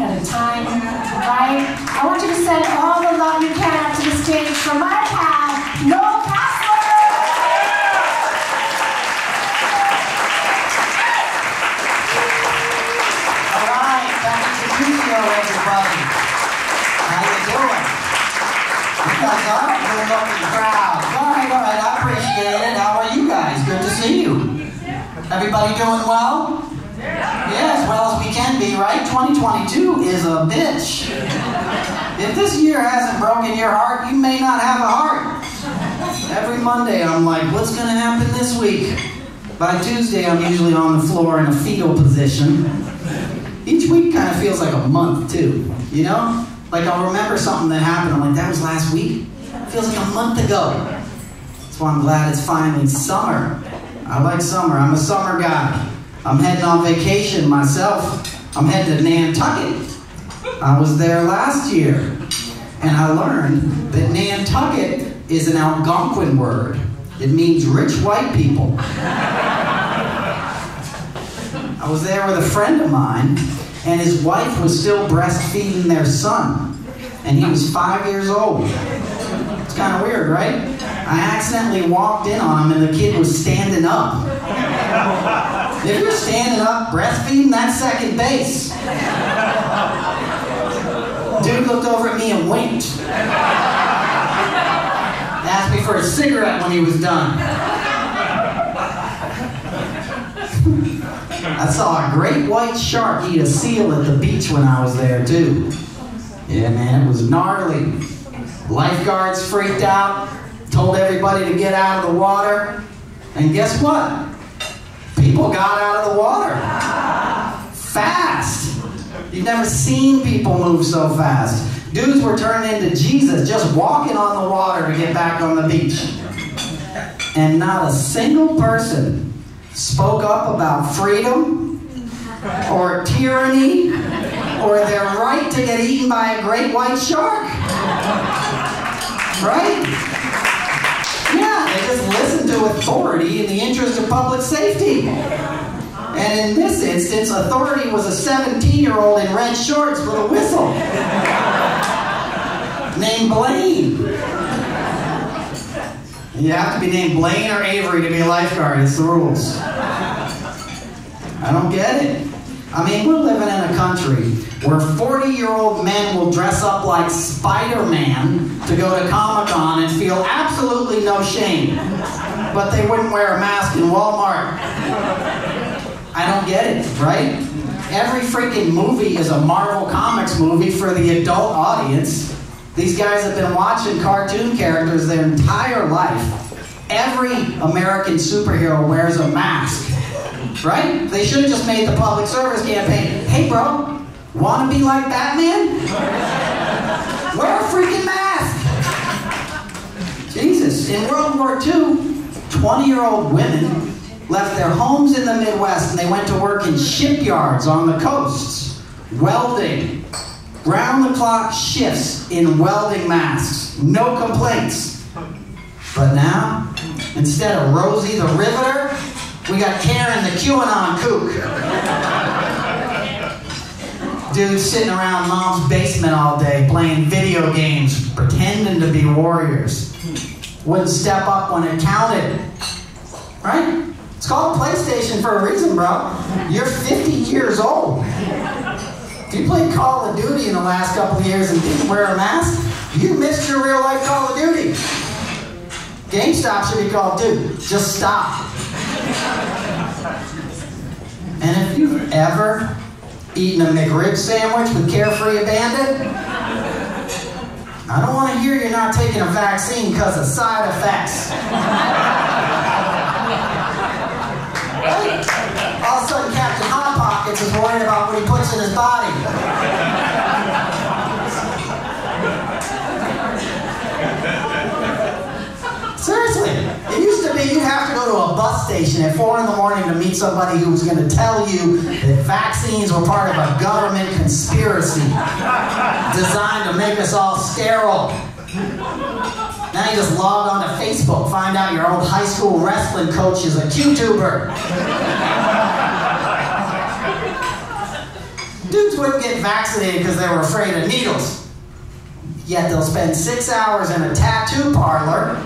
night at a time, right? I want you to send all the love you can up to the stage for my pal, Noel Casler! All right, back to the studio, everybody. How you doing? You guys are a good-looking crowd. All right, I appreciate it. How are you guys? Good to see you. Everybody doing well? Yeah, as well as we can be, right? 2022 is a bitch. If this year hasn't broken your heart, you may not have a heart. Every Monday I'm like, what's going to happen this week? By Tuesday I'm usually on the floor in a fetal position. Each week kind of feels like a month too, you know? Like I'll remember something that happened, I'm like, that was last week? It feels like a month ago. That's why I'm glad it's finally summer. I like summer, I'm a summer guy. I'm heading on vacation myself. I'm heading to Nantucket. I was there last year, and I learned that Nantucket is an Algonquin word. It means rich white people. I was there with a friend of mine, and his wife was still breastfeeding their son, and he was 5 years old. It's kind of weird, right? I accidentally walked in on him, and the kid was standing up. If you're standing up breastfeeding, that's second base. Dude looked over at me and winked. Asked me for a cigarette when he was done. I saw a great white shark eat a seal at the beach when I was there too. Yeah, man, it was gnarly. Lifeguards freaked out, told everybody to get out of the water, and guess what? People got out of the water. Fast. You've never seen people move so fast. Dudes were turned into Jesus just walking on the water to get back on the beach. And not a single person spoke up about freedom or tyranny or their right to get eaten by a great white shark. Right? Yeah, they just listened to authority in the interest of public safety. And in this instance, authority was a 17-year-old in red shorts with a whistle. Named Blaine. You have to be named Blaine or Avery to be a lifeguard. It's the rules. I don't get it. I mean, we're living in a country where 40-year-old men will dress up like Spider-Man to go to Comic-Con and feel absolutely no shame. But they wouldn't wear a mask in Walmart. I don't get it, right? Every freaking movie is a Marvel Comics movie for the adult audience. These guys have been watching cartoon characters their entire life. Every American superhero wears a mask. Right? They should have just made the public service campaign. Hey bro, wanna be like Batman? Wear a freaking mask! Jesus, in World War II, 20-year-old women left their homes in the Midwest and they went to work in shipyards on the coasts, welding, round-the-clock shifts in welding masks, no complaints. But now, instead of Rosie the Riveter, we got Karen the QAnon kook. Dudes sitting around mom's basement all day playing video games, pretending to be warriors. Wouldn't step up when it counted. Right? It's called PlayStation for a reason, bro. You're 50 years old. If you played Call of Duty in the last couple of years and didn't wear a mask, you missed your real life Call of Duty. GameStop should be called, dude, just stop. And if you've ever eaten a McRib sandwich with Carefree Bandit, I don't want to hear you're not taking a vaccine because of side effects. All of a sudden, Captain Hot Pockets is worried about what he puts in his body. Seriously, it used to be you'd have to go to a bus station at 4 in the morning to meet somebody who was going to tell you that vaccines were part of a government conspiracy designed to make us all sterile. Now you just log on to Facebook, find out your old high school wrestling coach is a QTuber. Dudes wouldn't get vaccinated because they were afraid of needles. Yet they'll spend 6 hours in a tattoo parlor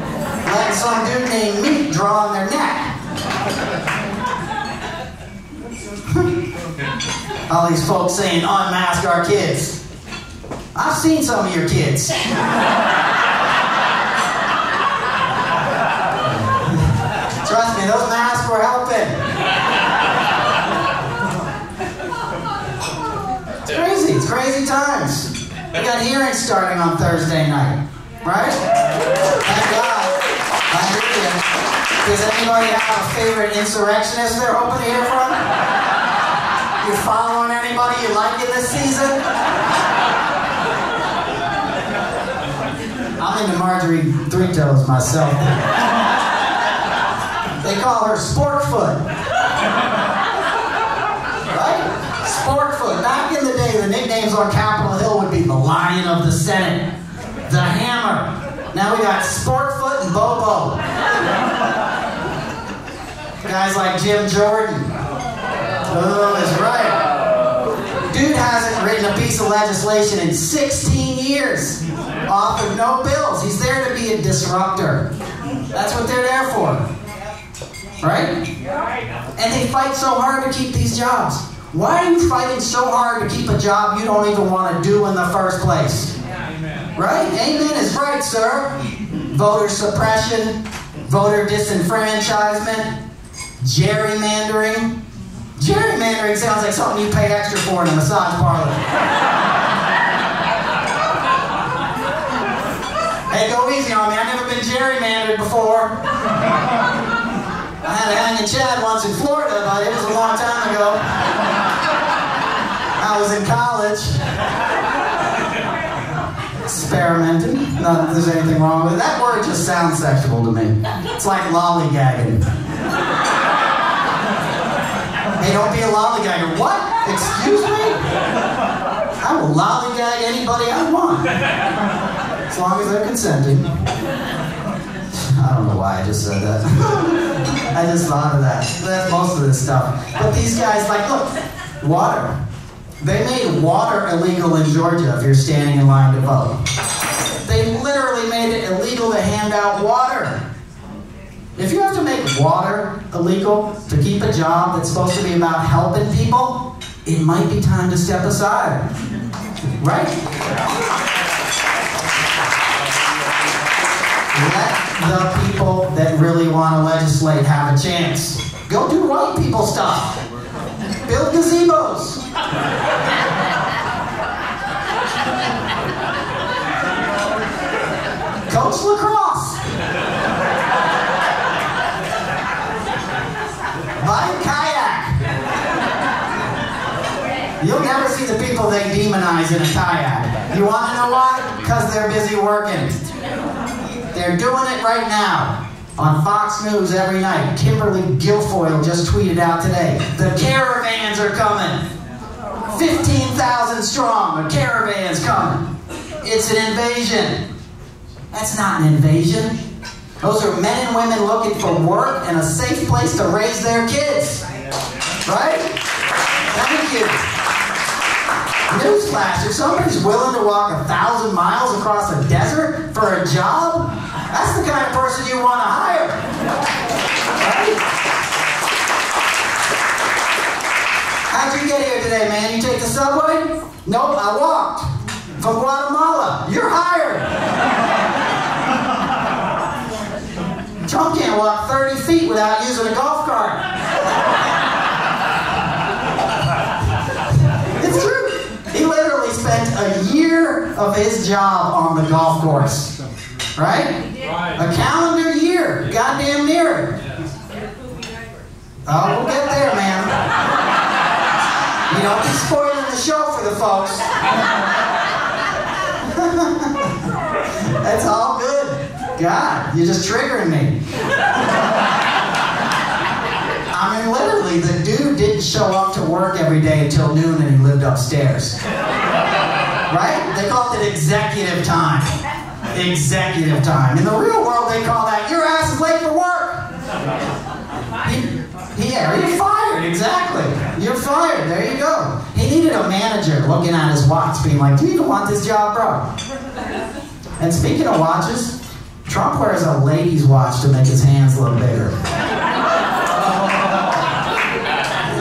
letting some dude named Meat draw on their neck. All these folks saying, unmask our kids. I've seen some of your kids. Trust me, those masks were helping. It's crazy. It's crazy times. We got hearings starting on Thursday night, right? Thank God. Hallelujah. Does anybody have a favorite insurrectionist they're hoping to hear from? You following anybody you like in this season? I'm into Marjorie Three Toes myself. They call her Sportfoot. Right? Sportfoot. Back in the day, the nicknames on Capitol Hill would be the Lion of the Senate, the Hammer. Now we got Sportfoot and Bobo. Guys like Jim Jordan. Oh, that's right. Dude hasn't written a piece of legislation in 16 years. Authored no bills. He's there to be a disruptor. That's what they're there for. Right? And they fight so hard to keep these jobs. Why are you fighting so hard to keep a job you don't even want to do in the first place? Right? Amen is right, sir. Voter suppression, voter disenfranchisement, gerrymandering. Gerrymandering sounds like something you pay extra for in a massage parlor. Hey, go easy on me. I've never been gerrymandered before. I had a hanging Chad once in Florida, but it was a long time ago. I was in college. Experimenting. Not that there's anything wrong with it. That word just sounds sexual to me. It's like lollygagging. Hey, don't be a lollygagger. What? Excuse me? I will lollygag anybody I want. As long as they're consenting. I don't know why I just said that. I just thought of that. That's most of this stuff. But these guys, like, look, water. They made water illegal in Georgia if you're standing in line to vote. They literally made it illegal to hand out water. If you have to make water illegal to keep a job that's supposed to be about helping people, it might be time to step aside. Right? Let the people that really want to legislate have a chance. Go do white people stuff. Build gazebos. Coach lacrosse. Buy a kayak. You'll never see the people they demonize in a kayak. You want to know why? Because they're busy working. They're doing it right now on Fox News every night. Kimberly Guilfoyle just tweeted out today, the caravans are coming. 15,000 strong, the caravan's coming. It's an invasion. That's not an invasion. Those are men and women looking for work and a safe place to raise their kids. Right? Thank you. Newsflash, if somebody's willing to walk 1,000 miles across a desert for a job, that's the kind of person you want to hire. Right? How'd you get here today, man? You take the subway? Nope, I walked. From Guatemala. You're hired. Trump can't walk 30 feet without using a golf cart. It's true. He literally spent a year of his job on the golf course. Right? A calendar year. Goddamn near it. Oh, we'll get there, man. You don't be spoiling the show for the folks. That's all good. God, you're just triggering me. I mean, literally, the dude didn't show up to work every day until noon and he lived upstairs. Right? They called it executive time. Executive time. In the real world, they call that, your ass is late for work. Are you fired? fired, exactly. You're fired, there you go. He needed a manager looking at his watch being like, do you even want this job, bro? And speaking of watches, Trump wears a lady's watch to make his hands look bigger.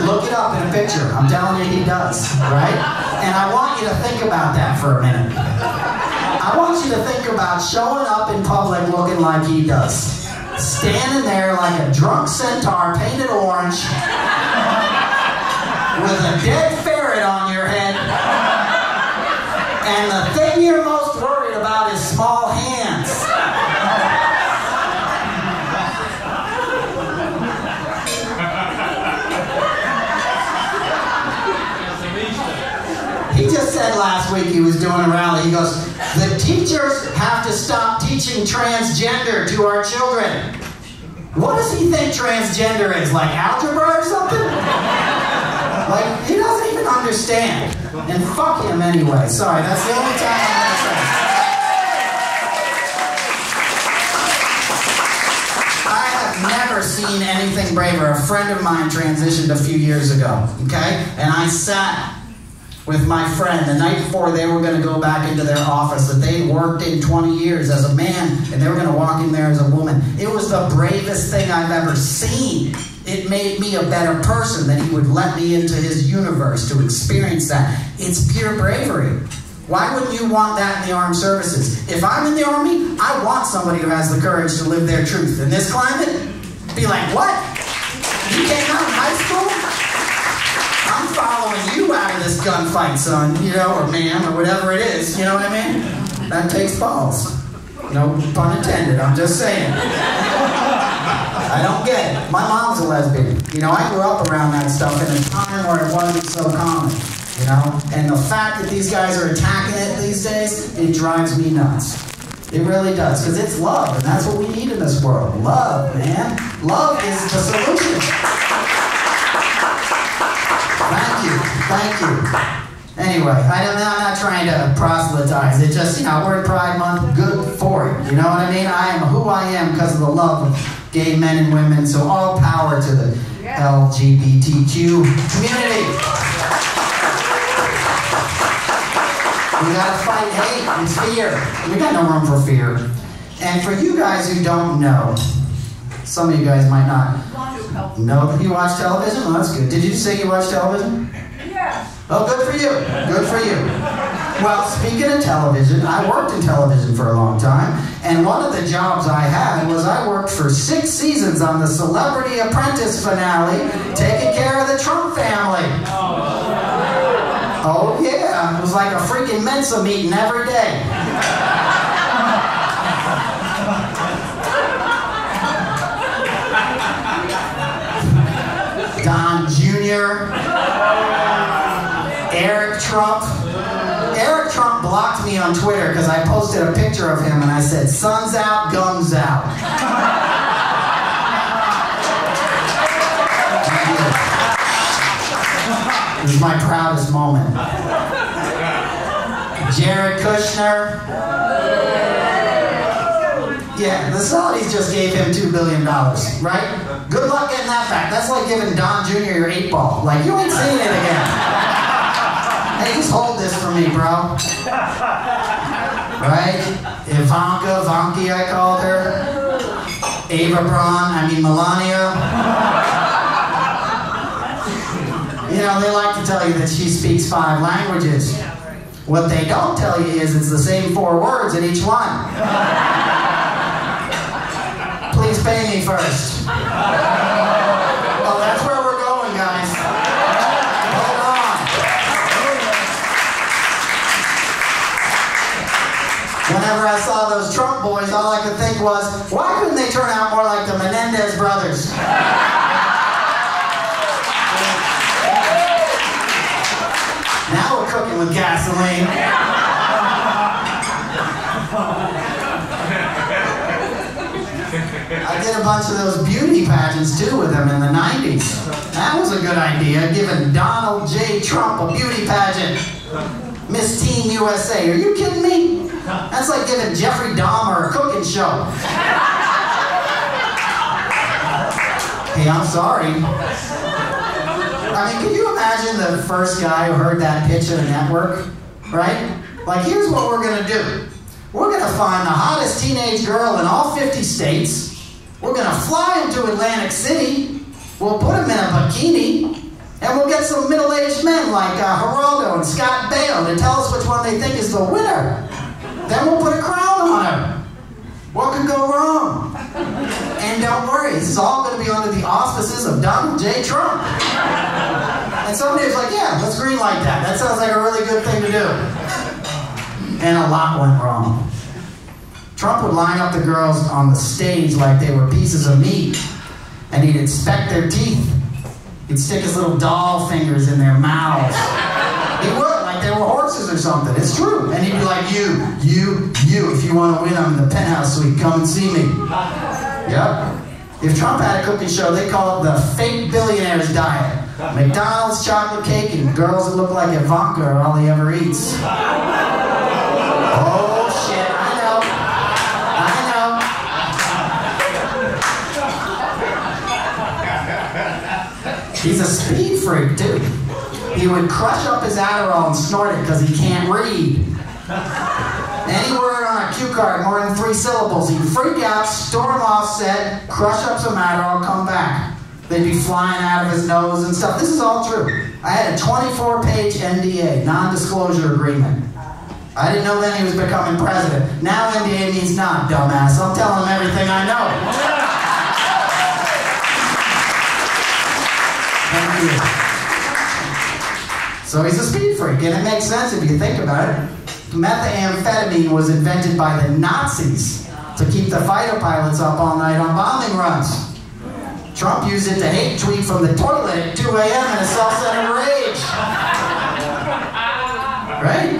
Look it up in a picture. I'm telling you, he does, right? And I want you to think about that for a minute. I want you to think about showing up in public looking like he does. Standing there like a drunk centaur painted orange with a dead ferret on your head. And the thing you're most worried about is small hands. He just said last week he was doing a rally. He goes, the teachers have to stop teaching transgender to our children. What does he think transgender is? Like algebra or something? Like, he doesn't even understand. And fuck him anyway. Sorry, that's the only time I'm going to say. I have never seen anything braver. A friend of mine transitioned a few years ago, okay? And I sat with my friend the night before they were going to go back into their office that they worked in 20 years as a man, and they were going to walk in there as a woman. It was the bravest thing I've ever seen. It made me a better person that he would let me into his universe to experience that. It's pure bravery. Why wouldn't you want that in the armed services? If I'm in the Army, I want somebody who has the courage to live their truth. In this climate, be like, what? You came out of high school? I'm following you out of this gunfight, son, you know, or ma'am, or whatever it is, you know what I mean? That takes balls. No pun intended, I'm just saying. I don't get it. My mom's a lesbian. You know, I grew up around that stuff in a time where it wasn't so common, you know? And the fact that these guys are attacking it these days, it drives me nuts. It really does, because it's love, and that's what we need in this world. Love, man. Love is the solution. Thank you. Thank you. Anyway, I'm not trying to proselytize. It just, you know, we're in Pride Month, good for it. You know what I mean? I am who I am because of the love of gay men and women, so all power to the LGBTQ community. We gotta fight hate and fear. We got no room for fear. And for you guys who don't know, some of you guys might not know that you watch television. Well, that's good. Did you say you watch television? Yeah. Oh, good for you. Good for you. Well, speaking of television, I worked in television for a long time, and one of the jobs I had was I worked for 6 seasons on the Celebrity Apprentice finale, taking care of the Trump family. Oh, yeah. It was like a freaking Mensa meeting every day. Don Jr., Eric Trump. Eric Trump blocked me on Twitter because I posted a picture of him and I said, sun's out, guns out. It was my proudest moment. Jared Kushner. Yeah, the Saudis just gave him $2 billion, right? Good luck getting that back. That's like giving Don Jr. your 8-ball. Like, you ain't seeing it again. Hey, just hold this for me, bro. Right? Ivanka, Vanky, I called her. Melania. You know, they like to tell you that she speaks 5 languages. What they don't tell you is it's the same 4 words in each one. Please pay me first. Oh, that's where we're going, guys. Hold on. Whenever I saw those Trump boys, all I could think was, why couldn't they turn out more like the Menendez brothers? Now we're cooking with gasoline. I did a bunch of those beauty pageants too with them in the 90s. That was a good idea, giving Donald J. Trump a beauty pageant. Miss Teen USA, are you kidding me? That's like giving Jeffrey Dahmer a cooking show. Hey, I'm sorry. I mean, can you imagine the first guy who heard that pitch at a network, right? Like, here's what we're going to do. We're going to find the hottest teenage girl in all 50 states. We're going to fly him to Atlantic City. We'll put him in a bikini. And we'll get some middle-aged men like Geraldo and Scott Baio to tell us which one they think is the winner. Then we'll put a crown on her. What could go wrong? And don't worry, this is all going to be under the auspices of Donald J. Trump. And somebody was like, yeah, let's greenlight that. That sounds like a really good thing to do. And a lot went wrong. Trump would line up the girls on the stage like they were pieces of meat. And he'd inspect their teeth. He'd stick his little doll fingers in their mouths. He would, like they were horses or something. It's true. And he'd be like, you, if you want to win, I'm in the penthouse suite. Come and see me. Yep. If Trump had a cooking show, they call it the fake billionaire's diet. McDonald's chocolate cake and girls that look like Ivanka are all he ever eats. Oh, shit. I know. He's a speed freak, too. He would crush up his Adderall and snort it because he can't read. Any word on a cue card more than 3 syllables, he'd freak out, storm off set, crush up some Adderall, come back. They'd be flying out of his nose and stuff. This is all true. I had a 24-page NDA, non-disclosure agreement. I didn't know then he was becoming president. Now NDA means not, dumbass. I'm telling him everything I know. Thank you. So he's a speed freak, and it makes sense if you think about it. Methamphetamine was invented by the Nazis to keep the fighter pilots up all night on bombing runs. Trump used it to hate tweet from the toilet at 2 a.m. in a self-centered rage. Right?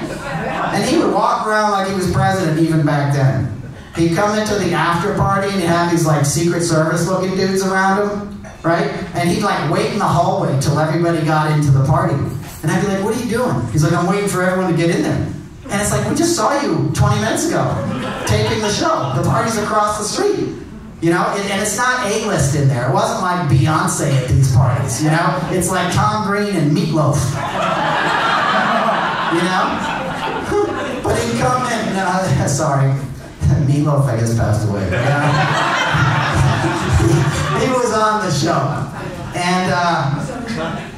And he would walk around like he was president even back then. He'd come into the after party and he'd have these like Secret Service looking dudes around him, right? And he'd like wait in the hallway till everybody got into the party. And I'd be like, what are you doing? He's like, I'm waiting for everyone to get in there. And it's like, we just saw you 20 minutes ago taping the show. The party's across the street. You know, and it's not A-list in there. It wasn't like Beyonce at these parties, you know? It's like Tom Green and Meatloaf. You know? But he'd come in, sorry. Meatloaf, I guess, passed away. He was on the show. And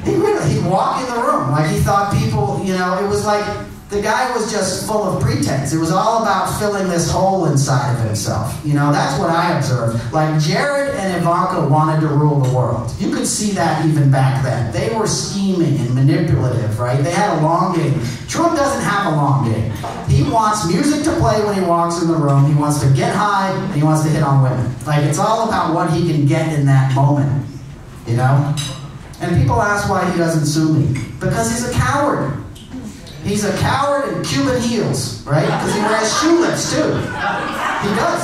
he'd walk in the room like he thought people, you know, it was like the guy was just full of pretense. It was all about filling this hole inside of himself. You know, that's what I observed. Like Jared and Ivanka wanted to rule the world. You could see that even back then. They were scheming and manipulative, right? They had a long game. Trump doesn't have a long game. He wants music to play when he walks in the room. He wants to get high, and he wants to hit on women. Like, it's all about what he can get in that moment, you know? And people ask why he doesn't sue me. Because he's a coward. He's a coward in Cuban heels, right? Because he wears shoelets, too. He does.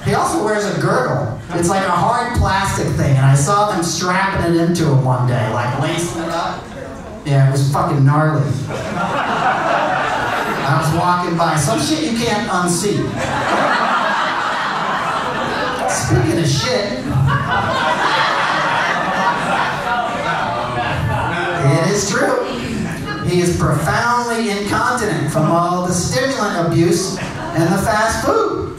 He also wears a girdle. It's like a hard plastic thing, and I saw them strapping it into him one day, like lacing it up. Yeah, it was fucking gnarly. I was walking by. Some shit you can't unsee. Speaking of shit, it is true. He is profoundly incontinent from all the stimulant abuse and the fast food.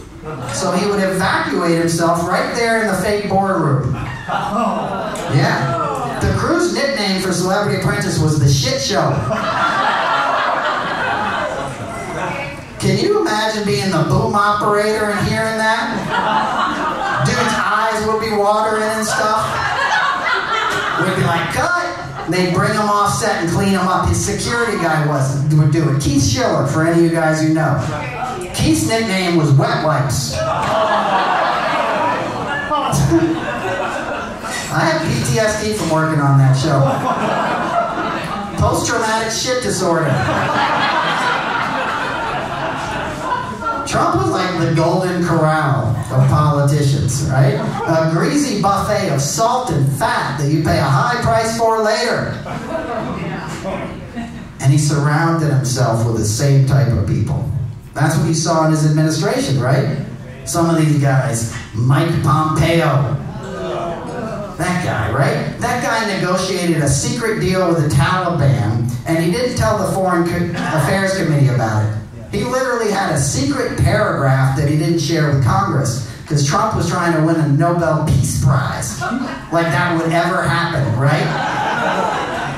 So he would evacuate himself right there in the fake boardroom. Yeah. The crew's nickname for Celebrity Apprentice was the Shit Show. Can you imagine being the boom operator and hearing that? Dude's eyes would be watering and stuff. We'd be like, cut! They'd bring him off set and clean him up. His security guy would do it. Keith Schiller, for any of you guys who know. Keith's nickname was Wet Wipes. I have PTSD from working on that show. Post-traumatic shit disorder. Trump was like the golden corral of politicians, right? A greasy buffet of salt and fat that you pay a high price for later. And he surrounded himself with the same type of people. That's what you saw in his administration, right? Some of these guys, Mike Pompeo, that guy, right? That guy negotiated a secret deal with the Taliban, and he didn't tell the Foreign Affairs Committee about it. He literally had a secret paragraph that he didn't share with Congress, because Trump was trying to win a Nobel Peace Prize. Like that would ever happen, right?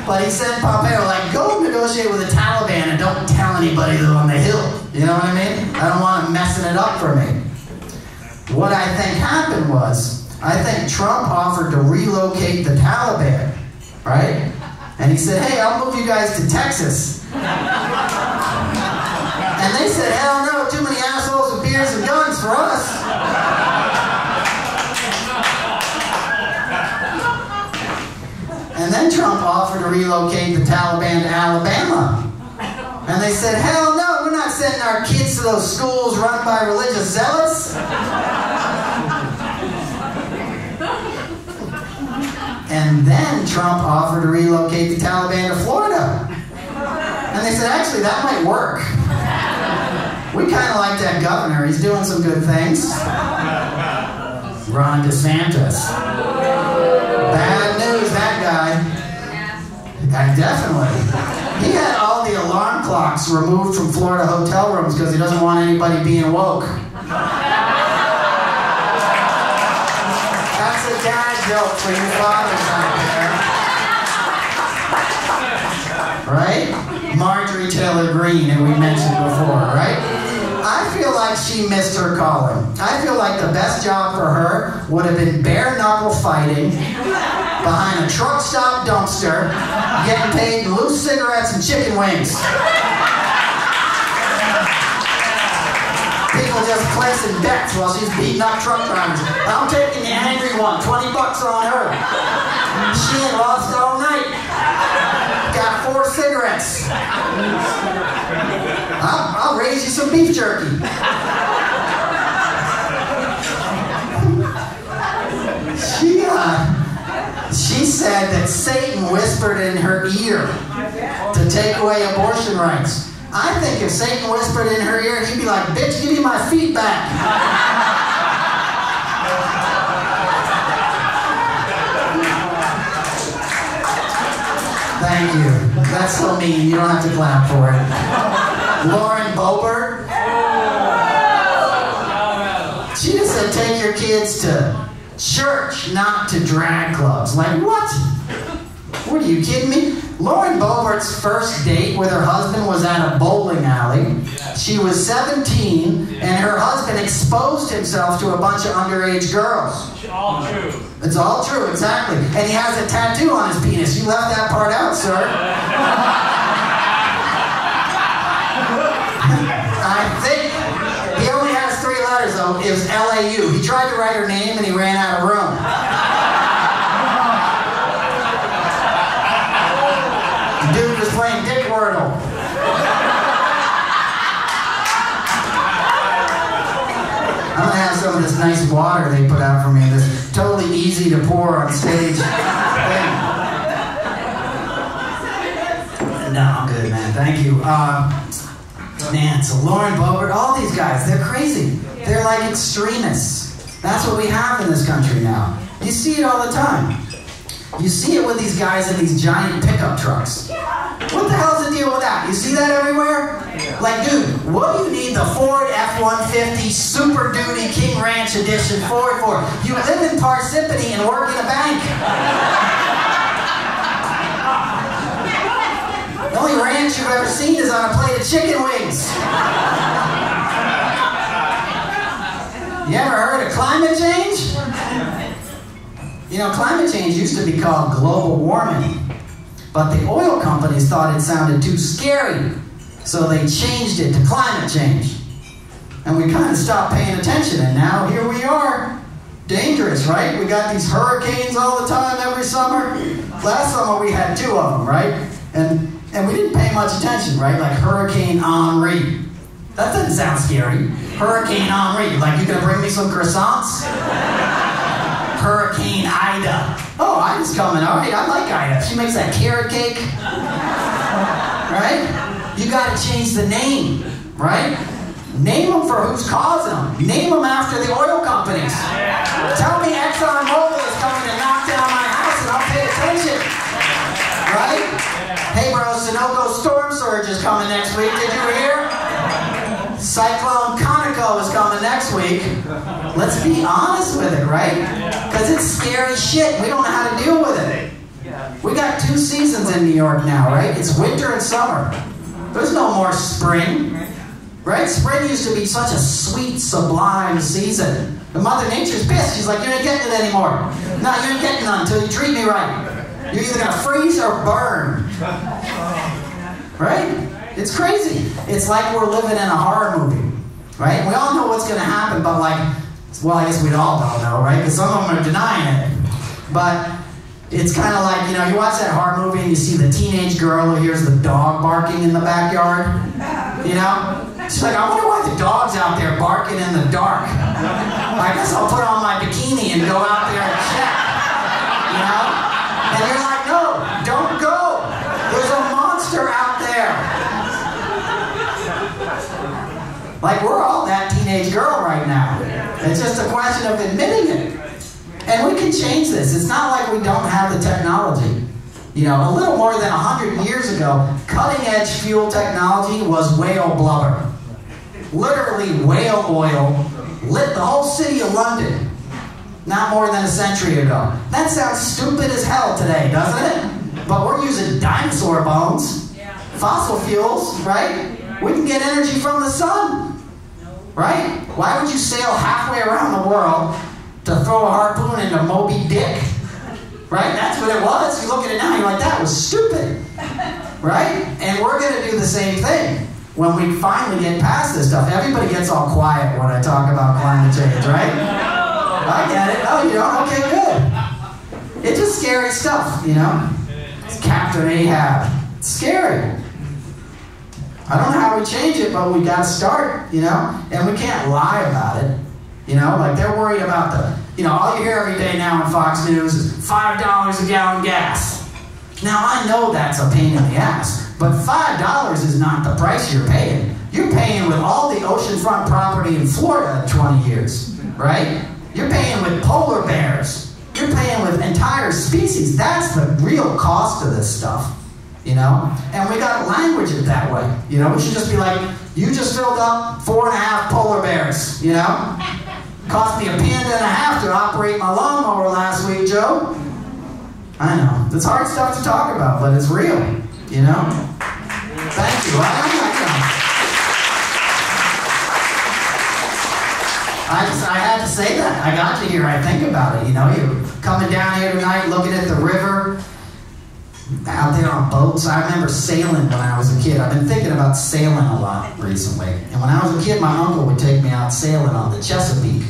But he sent Pompeo, like, go negotiate with the Taliban and don't tell anybody they're on the Hill. You know what I mean? I don't want them messing it up for me. What I think happened was, I think Trump offered to relocate the Taliban, right? And he said, hey, I'll move you guys to Texas. And they said, hell no, too many assholes with beers and guns for us. And then Trump offered to relocate the Taliban to Alabama. And they said, hell no, we're not sending our kids to those schools run by religious zealots. And then Trump offered to relocate the Taliban to Florida. And they said, actually, that might work. We kind of like that governor. He's doing some good things. Ron DeSantis. Bad news, that guy. Definitely. He had all the alarm clocks removed from Florida hotel rooms because he doesn't want anybody being woke. That's a dad joke for you fathers out there. Right? Marjorie Taylor Greene, who we mentioned before, right? I feel like she missed her calling. I feel like the best job for her would have been bare-knuckle fighting behind a truck stop dumpster, getting paid in loose cigarettes and chicken wings. People just placing bets while she's beating up truck drivers. I'm taking the angry one, $20 on her. She ain't lost all night. Got 4 cigarettes. I'll raise you some beef jerky. She said that Satan whispered in her ear to take away abortion rights. I think if Satan whispered in her ear, he'd be like, bitch, give me my feet back. Thank you. That's so mean. You don't have to clap for it. Lauren Boebert. She just said, take your kids to church, not to drag clubs. Like, what? What, are you kidding me? Lauren Boebert's first date with her husband was at a bowling alley. She was 17, and her husband exposed himself to a bunch of underage girls. It's all true. It's all true, exactly. And he has a tattoo on his penis. You left that part out, sir. I think he only has 3 letters, though. It was LAU. He tried to write her name, and he ran out of room. The dude was playing Dick Wordle. I'm going to have some of this nice water they put out for me. This totally easy to pour on stage thing. No, I'm good, man. Thank you. Man, so Lauren Boebert, all these guys, they're crazy. They're like extremists. That's what we have in this country now. You see it all the time. You see it with these guys in these giant pickup trucks. What the hell's the deal with that? You see that everywhere? Like, dude, what do you need the Ford F-150 Super Duty King Ranch Edition Ford for? You live in Parsippany and work in a bank. The only ranch you've ever seen is on a plate of chicken wings. You ever heard of climate change? You know, climate change used to be called global warming, but the oil companies thought it sounded too scary, so they changed it to climate change. And we kind of stopped paying attention, and now here we are. Dangerous, right? We got these hurricanes all the time every summer. Last summer we had 2 of them, right? And we didn't pay much attention, right? Like Hurricane Henri. That doesn't sound scary. Hurricane Henri. Like, you gonna bring me some croissants? Hurricane Ida. Oh, Ida's coming. All right, I like Ida. She makes that carrot cake. Right? You gotta change the name, right? Name them for who's causing them. Name them after the oil companies. Tell me ExxonMobil is coming to knock down Sunoco storm surge is coming next week. Did you hear? Cyclone Conoco is coming next week. Let's be honest with it, right? Because it's scary shit. We don't know how to deal with it. We got 2 seasons in New York now, right? It's winter and summer. There's no more spring, right? Spring used to be such a sweet, sublime season. But Mother Nature's pissed. She's like, you ain't getting it anymore. No, you ain't getting none until you treat me right. You're either going to freeze or burn. Right? It's crazy. It's like we're living in a horror movie, right? We all know what's going to happen, but like, well, I guess we all don't know, right? Because some of them are denying it. But it's kind of like, you know, you watch that horror movie and you see the teenage girl who hears the dog barking in the backyard, you know? She's like, I wonder why the dog's out there barking in the dark. I guess I'll put on my bikini and go out there and check, you know? And you're like, no, don't go. There's a monster out there. Like, we're all that teenage girl right now. It's just a question of admitting it. And we can change this. It's not like we don't have the technology. You know, a little more than 100 years ago, cutting-edge fuel technology was whale blubber. Literally, whale oil lit the whole city of London not more than a century ago. That sounds stupid as hell today, doesn't it? But we're using dinosaur bones, fossil fuels, right? We can get energy from the sun, right? Why would you sail halfway around the world to throw a harpoon into Moby Dick? Right? That's what it was. You look at it now, you're like, that was stupid. Right? And we're going to do the same thing when we finally get past this stuff. Everybody gets all quiet when I talk about climate change, right? I get it. Oh, you don't? Okay, good. It's just scary stuff, you know? It's Captain Ahab. It's scary. I don't know how we change it, but we got to start, you know? And we can't lie about it. You know, like they're worried about the, you know, all you hear every day now on Fox News is $5 a gallon gas. Now, I know that's a pain in the ass, but $5 is not the price you're paying. You're paying with all the oceanfront property in Florida in 20 years, right? You're paying with polar bears. You're paying with entire species. That's the real cost of this stuff, you know? And we got to language it that way. You know, we should just be like, you just filled up 4.5 polar bears, you know? Cost me $1.50 to operate my lawnmower last week, Joe. I know. It's hard stuff to talk about, but it's real, you know? Thank you. I had to say that. I got you here. I think about it, you know? You're coming down here tonight, looking at the river, out there on boats. I remember sailing when I was a kid. I've been thinking about sailing a lot recently. And when I was a kid, my uncle would take me out sailing on the Chesapeake.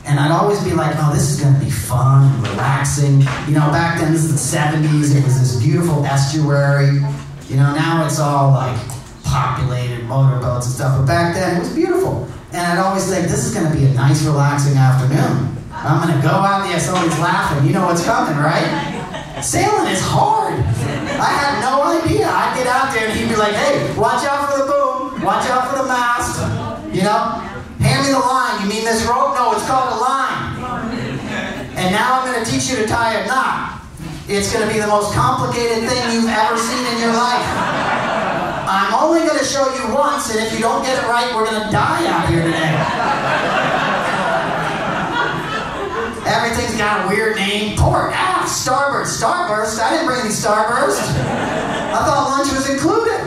And I'd always be like, oh, this is going to be fun and relaxing. You know, back then, this is the 70s. It was this beautiful estuary. You know, now it's all like populated motorboats and stuff. But back then, it was beautiful. And I'd always think, this is going to be a nice, relaxing afternoon. I'm going to go out there. Somebody's laughing. You know what's coming, right? Sailing is hard. I had no idea. I'd get out there and he'd be like, hey, watch out for the boom. Watch out for the mast. You know? Hand me the line. You mean this rope? No, it's called a line. And now I'm going to teach you to tie a knot. It's going to be the most complicated thing you've ever seen in your life. I'm only going to show you once, and if you don't get it right, we're going to die out here today. Everything's got a weird name. Port, starboard, starburst. I didn't bring any starburst. I thought lunch was included.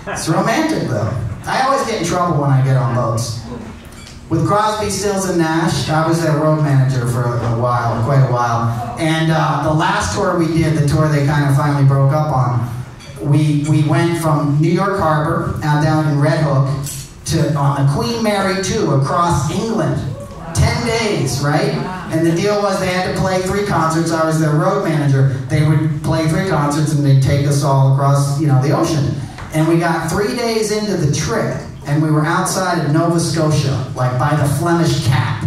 It's romantic, though. I always get in trouble when I get on boats. With Crosby, Stills, and Nash, I was their road manager for a while, quite a while. And the last tour we did, the tour they kind of finally broke up on, we went from New York Harbor out down in Red Hook to on the Queen Mary 2 across England. 10 days, right? And the deal was they had to play 3 concerts. I was their road manager. They would play 3 concerts and they'd take us all across, you know, the ocean. And we got 3 days into the trip, and we were outside of Nova Scotia, like by the Flemish Cap,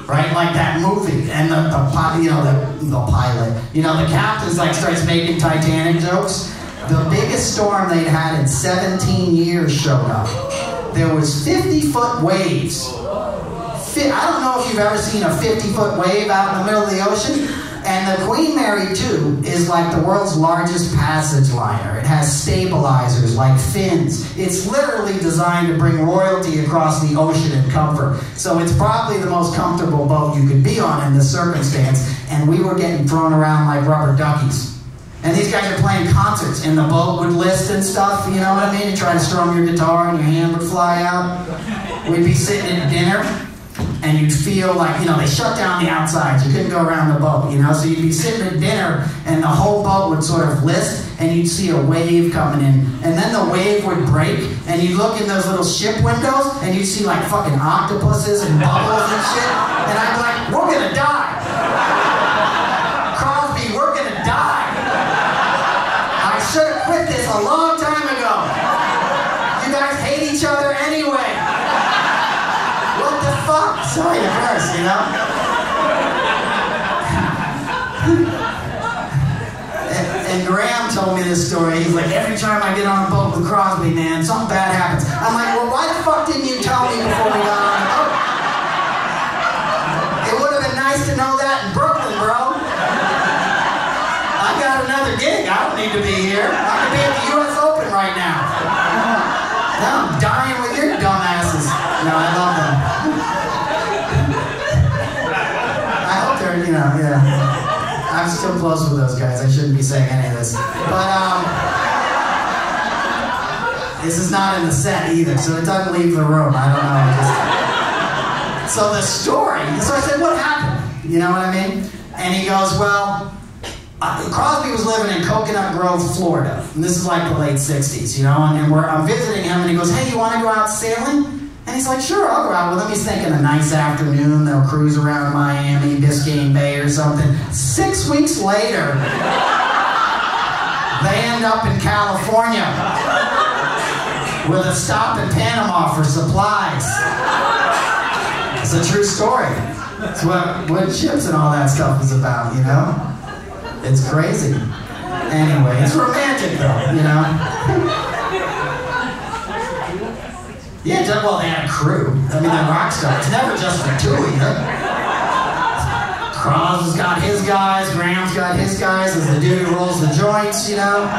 right? Like that movie. And the pilot, you know, the captain's like starts making Titanic jokes. The biggest storm they'd had in 17 years showed up. There was 50-foot waves. I don't know if you've ever seen a 50-foot wave out in the middle of the ocean. And the Queen Mary 2 is like the world's largest passage liner. It has stabilizers like fins. It's literally designed to bring royalty across the ocean in comfort. So it's probably the most comfortable boat you could be on in this circumstance. And we were getting thrown around like rubber duckies. And these guys are playing concerts, and the boat would list and stuff, you know what I mean? You try to strum your guitar and your hand would fly out. We'd be sitting at dinner, and you'd feel like, you know, they shut down the outsides. You couldn't go around the boat, you know? So you'd be sitting at dinner, and the whole boat would sort of list, and you'd see a wave coming in. And then the wave would break, and you'd look in those little ship windows, and you'd see like fucking octopuses and bubbles and shit. And I'd be like, we're gonna die. Crosby, we're gonna die. I should have quit this a long time ago. You guys hate each other anyway. What the fuck? Sorry to curse, you know? and Graham told me this story. He's like, every time I get on a boat with Crosby, man, something bad happens. I'm like, well, why the fuck didn't you tell me before we got on the boat? It would have been nice to know that in Brooklyn, bro. I got another gig. I don't need to be here. I could be at the U.S. Open right now. Now I'm dying with your dumb asses. No, I love them. I hope they're, you know, yeah. I'm still close with those guys. I shouldn't be saying any of this. But, this is not in the set either, so it doesn't leave the room. I don't know. So the story, so I said, what happened? You know what I mean? And he goes, well, Crosby was living in Coconut Grove, Florida. And this is like the late 60s, you know? And I'm visiting him, and he goes, hey, you want to go out sailing? And he's like, sure, I'll go out with him. He's thinking a nice afternoon, they'll cruise around Miami, Biscayne Bay or something. 6 weeks later, they end up in California with a stop in Panama for supplies. It's a true story. It's what ships and all that stuff is about, you know? It's crazy. Anyway, it's romantic though, you know? Yeah, well, they had a crew. I mean, they're rock stars. It's never just the two of you. Crosby's got his guys, Graham's got his guys, as the dude who rolls the joints, you know?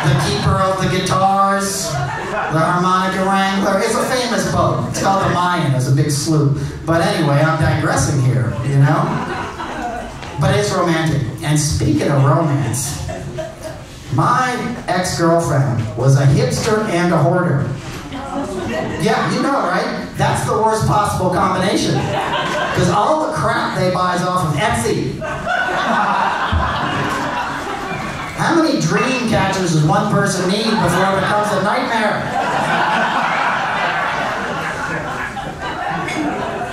The keeper of the guitars, the harmonica wrangler. It's a famous boat. It's called the Mayan. It's a big sloop. But anyway, I'm digressing here, you know? But it's romantic. And speaking of romance, my ex-girlfriend was a hipster and a hoarder. Yeah, you know, right? That's the worst possible combination. Because all the crap they buy is off of Etsy. How many dream catchers does one person need before it becomes a nightmare?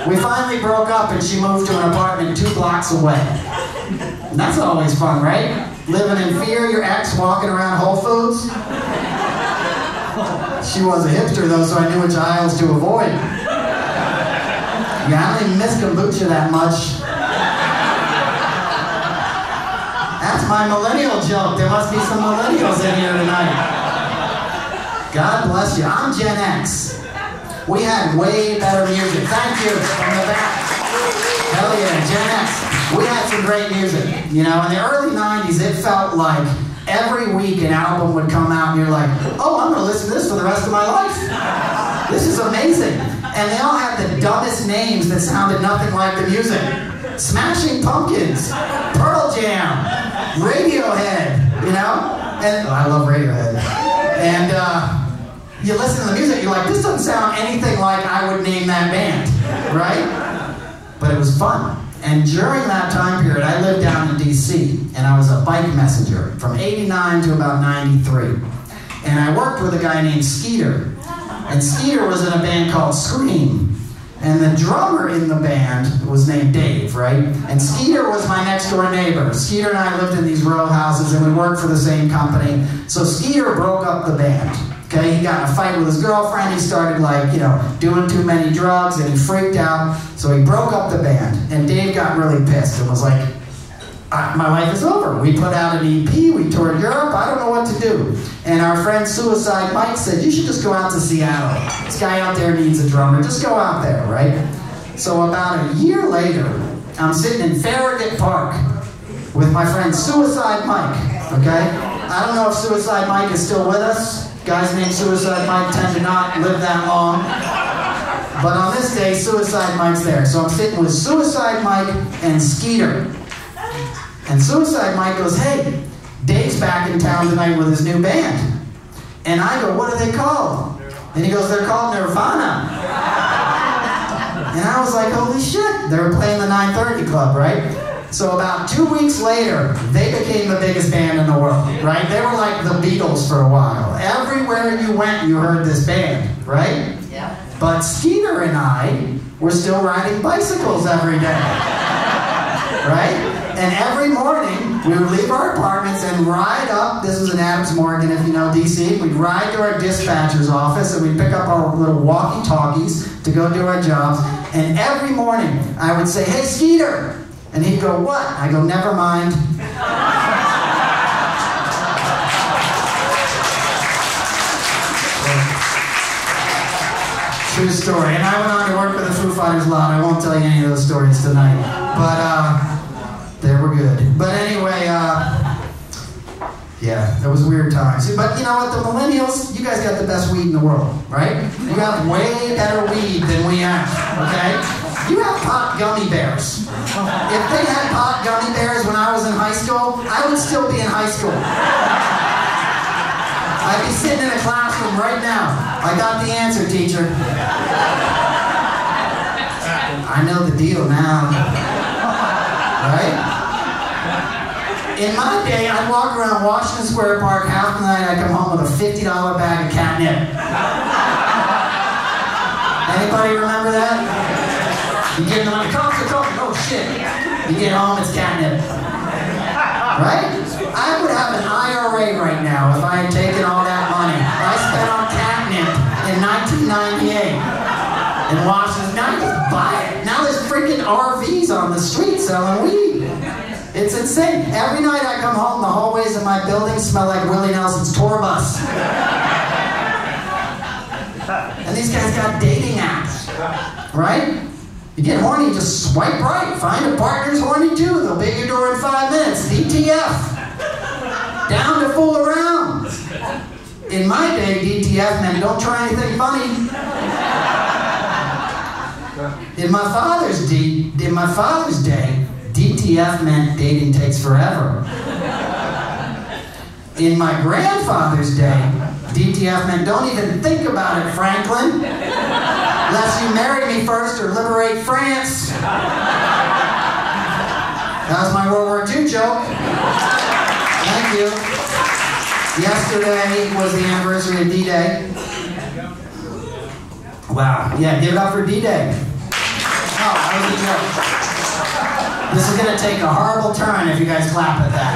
We finally broke up and she moved to an apartment 2 blocks away. And that's always fun, right? Living in fear, your ex walking around Whole Foods. She was a hipster though, so I knew which aisles to avoid. Yeah, I don't even miss kombucha that much. That's my millennial joke. There must be some millennials in here tonight. God bless you. I'm Gen X. We had way better music. Thank you from the back. Hell yeah, Gen X. We had some great music. You know, in the early 90s, it felt like every week an album would come out and you're like, oh, I'm going to listen to this for the rest of my life. This is amazing. And they all had the dumbest names that sounded nothing like the music. Smashing Pumpkins, Pearl Jam, Radiohead, you know? And I love Radiohead. And you listen to the music, you're like, this doesn't sound anything like I would name that band, right? But it was fun. And during that time period, I lived down in D.C., and I was a bike messenger from 89 to about 93. And I worked with a guy named Skeeter. And Skeeter was in a band called Scream. And the drummer in the band was named Dave, right? And Skeeter was my next door neighbor. Skeeter and I lived in these row houses, and we worked for the same company. So Skeeter broke up the band. Okay, he got in a fight with his girlfriend. He started, like, you know, doing too many drugs, and he freaked out. So he broke up the band, and Dave got really pissed and was like, my life is over. We put out an EP, we toured Europe, I don't know what to do. And our friend Suicide Mike said, you should just go out to Seattle. This guy out there needs a drummer. Just go out there, right? So about a year later, I'm sitting in Farragut Park with my friend Suicide Mike, okay? I don't know if Suicide Mike is still with us. Guys named Suicide Mike tend to not live that long. But on this day, Suicide Mike's there. So I'm sitting with Suicide Mike and Skeeter. And Suicide Mike goes, hey, Dave's back in town tonight with his new band. And I go, what are they called? And he goes, they're called Nirvana. And I was like, holy shit. They were playing the 930 Club, right? So about 2 weeks later, they became the biggest band in the world, right? They were like the Beatles for a while. Everywhere you went, you heard this band, right? Yeah. But Skeeter and I were still riding bicycles every day, right? And every morning, we would leave our apartments and ride up, this was in Adams Morgan, if you know DC, we'd ride to our dispatcher's office and we'd pick up our little walkie-talkies to go do our jobs. And every morning, I would say, hey, Skeeter. And he'd go, what? I go, never mind. True story. And I went on to work with the Foo Fighters a lot. I won't tell you any of those stories tonight. But they were good. But anyway, yeah, that was weird times. But you know what? The millennials, you guys got the best weed in the world, right? You got way better weed than we have, okay? You have pot gummy bears. If they had pot gummy bears when I was in high school, I would still be in high school. I'd be sitting in a classroom right now. I got the answer, teacher. I know the deal now. Right? In my day, I'd walk around Washington Square Park half the night. I'd come home with a $50 bag of catnip. Anybody remember that? You get them on the cops, oh shit. You get home, it's catnip. Right? I would have an IRA right now if I had taken all that money I spent on catnip in 1998 in Washington. Now you just buy it. Now there's freaking RVs on the street selling weed. It's insane. Every night I come home, the hallways of my building smell like Willie Nelson's tour bus. And these guys got dating apps, right? You get horny, just swipe right. Find a partner's horny too. They'll be at your door in 5 minutes. DTF. Down to fool around. In my day, DTF meant don't try anything funny. In my father's day, DTF meant dating takes forever. In my grandfather's day, DTF meant don't even think about it, Franklin. Unless you marry me first or liberate France. That was my World War II joke. Thank you. Yesterday was the anniversary of DDay. Wow. Yeah, give it up for DDay. Oh, that was a joke. This is going to take a horrible turn if you guys clap at that.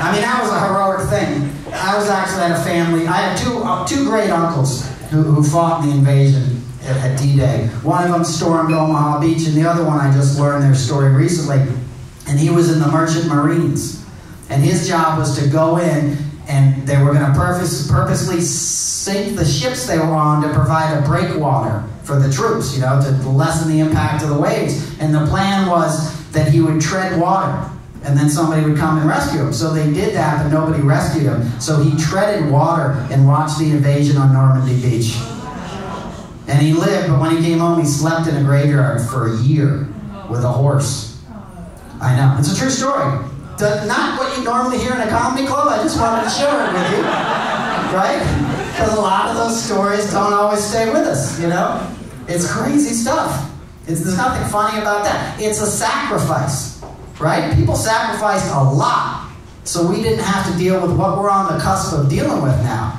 I mean, that was a heroic thing. I was actually at a family. I had two great uncles who fought in the invasion at D-Day. One of them stormed Omaha Beach, and the other one I just learned their story recently. And he was in the Merchant Marines. And his job was to go in, and they were going to purposely sink the ships they were on to provide a breakwater for the troops, you know, to lessen the impact of the waves. And the plan was that he would tread water, and then somebody would come and rescue him. So they did that, but nobody rescued him. So he treaded water and watched the invasion on Normandy Beach. And he lived, but when he came home, he slept in a graveyard for a year with a horse. I know. It's a true story. Not what you normally hear in a comedy club. I just wanted to share it with you. Right? Because a lot of those stories don't always stay with us, you know? It's crazy stuff. There's nothing funny about that. It's a sacrifice. Right? People sacrificed a lot, so we didn't have to deal with what we're on the cusp of dealing with now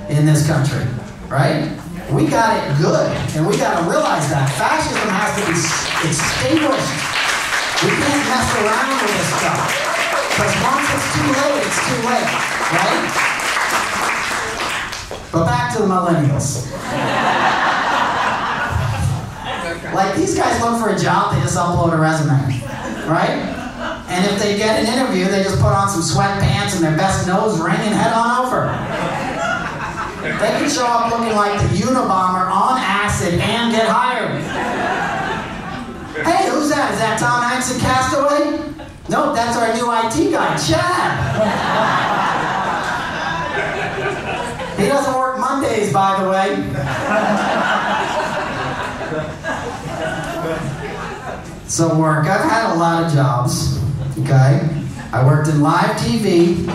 in this country. Right? We got it good, and we got to realize that. Fascism has to be extinguished. We can't mess around with this stuff. Because once it's too late, right? But back to the millennials. Like, these guys look for a job, they just upload a resume, right? And if they get an interview, they just put on some sweatpants and their best nose ring and head on over. They can show up looking like the Unabomber on acid and get hired. Hey, who's that? Is that Tom Hanks in Castaway? Nope, that's our new IT guy, Chad. He doesn't work Mondays, by the way. So work, I've had a lot of jobs, okay? I worked in live TV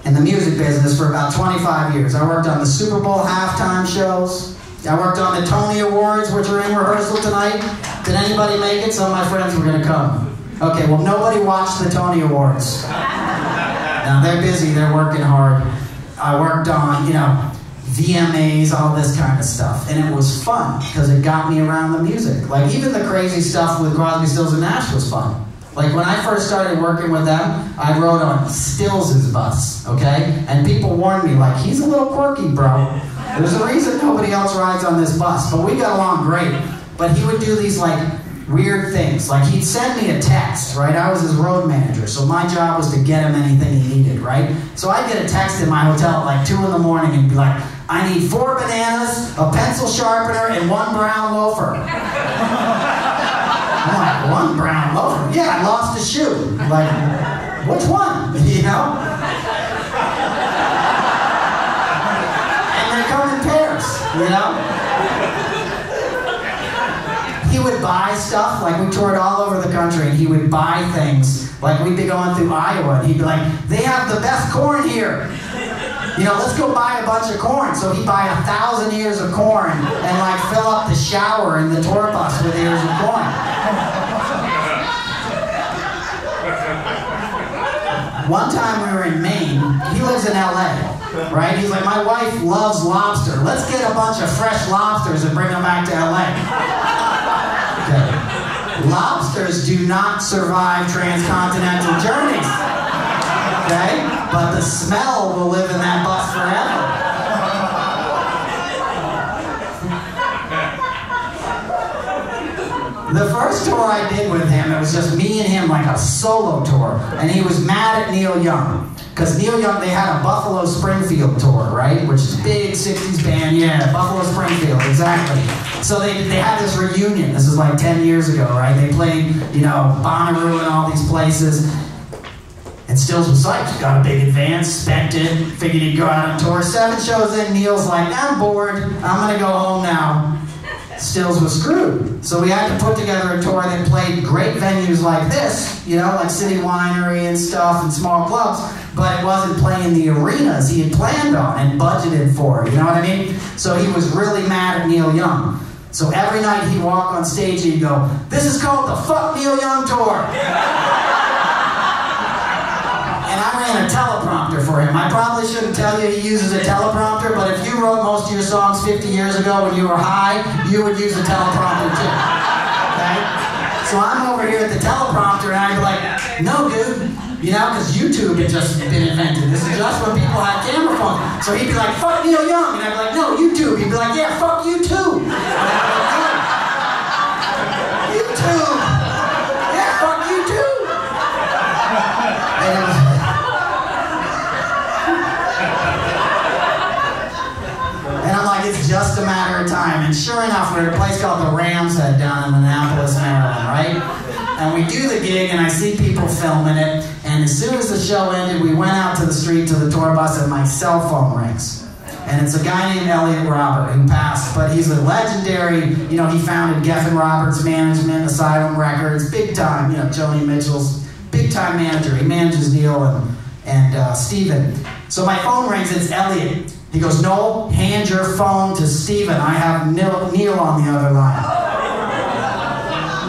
and the music business for about 25 years. I worked on the Super Bowl halftime shows. I worked on the Tony Awards, which are in rehearsal tonight. Did anybody make it? Some of my friends were gonna come. Okay, well, nobody watched the Tony Awards. Now, they're busy, they're working hard. I worked on, VMAs, all this kind of stuff. And it was fun, because it got me around the music. Like, even the crazy stuff with Crosby, Stills, and Nash was fun. Like, when I first started working with them, I rode on Stills' bus, okay? And people warned me, like, he's a little quirky, bro. There's a reason nobody else rides on this bus. But we got along great. But he would do these, like, weird things. Like, he'd send me a text, right? I was his road manager, so my job was to get him anything he needed, right? So I'd get a text in my hotel at like 2 in the morning and be like, I need 4 bananas, a pencil sharpener, and 1 brown loafer. I'm like, 1 brown loafer? Yeah, I lost a shoe. Like, which one? And they come in pairs, He would buy stuff, like we toured all over the country, and he would buy things. Like we'd be going through Iowa, and he'd be like, they have the best corn here. Let's go buy a bunch of corn. So he'd buy 1,000 ears of corn and like fill up the shower in the tour bus with ears of corn. One time we were in Maine. He lives in LA, right? He's like, my wife loves lobster. Let's get a bunch of fresh lobsters and bring them back to LA. Okay. Lobsters do not survive transcontinental journeys. Okay? But the smell will live in that bus forever. The first tour I did with him, it was just me and him, like a solo tour. And he was mad at Neil Young. Because Neil Young, they had a Buffalo Springfield tour, right? Which is a big 60s band, yeah, Buffalo Springfield, exactly. So they had this reunion, this is like 10 years ago, right? They played, Bonnaroo and all these places. And Stills was psyched, got a big advance, spent it, figured he'd go out on tour. 7 shows in, Neil's like, I'm bored, I'm gonna go home now. Stills was screwed. So we had to put together a tour that played great venues like this, like City Winery and stuff and small clubs, but it wasn't playing the arenas he had planned on and budgeted for, you know what I mean? So he was really mad at Neil Young. So every night he'd walk on stage and he'd go, this is called the Fuck Neil Young Tour. And I ran a teleprompter for him. I probably shouldn't tell you he uses a teleprompter, but if you wrote most of your songs 50 years ago when you were high, you would use a teleprompter too. Okay? So I'm over here at the teleprompter and I'd be like, no dude, because YouTube had just been invented. This is just when people had camera phones. So he'd be like, fuck Neil Young. And I'd be like, no, YouTube. He'd be like, yeah, fuck you too. YouTube. Yeah, fuck you too. And I'm like, it's just a matter of time. And sure enough, we're at a place called the Rams Head down in Annapolis, Maryland, right? And we do the gig, and I see people filming it. And as soon as the show ended, we went out to the street to the tour bus, and my cell phone rings. And it's a guy named Elliot Robert who passed, but he's a legendary, he founded Geffen Roberts Management, Asylum Records, big time, Joni Mitchell's big time manager. He manages Neil and Steven. So my phone rings, it's Elliot. He goes, Noel, hand your phone to Steven. I have Neil on the other line.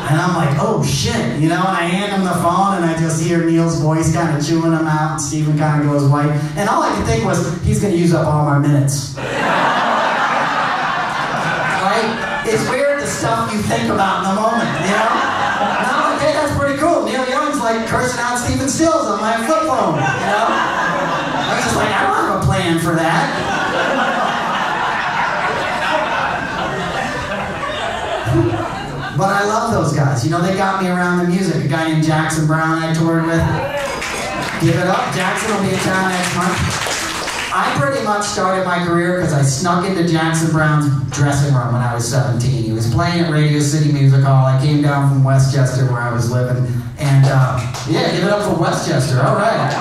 And I'm like, oh shit, and I hand him the phone and I just hear Neil's voice kind of chewing him out and Steven kind of goes white. And all I could think was, he's going to use up all my minutes. Right? It's weird the stuff you think about in the moment, And I'm like, hey, that's pretty cool. Neil Young's like cursing out Stephen Stills on my flip phone, I was just like, I don't have a plan for that. But I love those guys. They got me around the music. A guy named Jackson Brown I toured with. Give it up. Jackson will be in town next month. I pretty much started my career because I snuck into Jackson Brown's dressing room when I was 17. He was playing at Radio City Music Hall. I came down from Westchester where I was living. And yeah, give it up for Westchester. All right.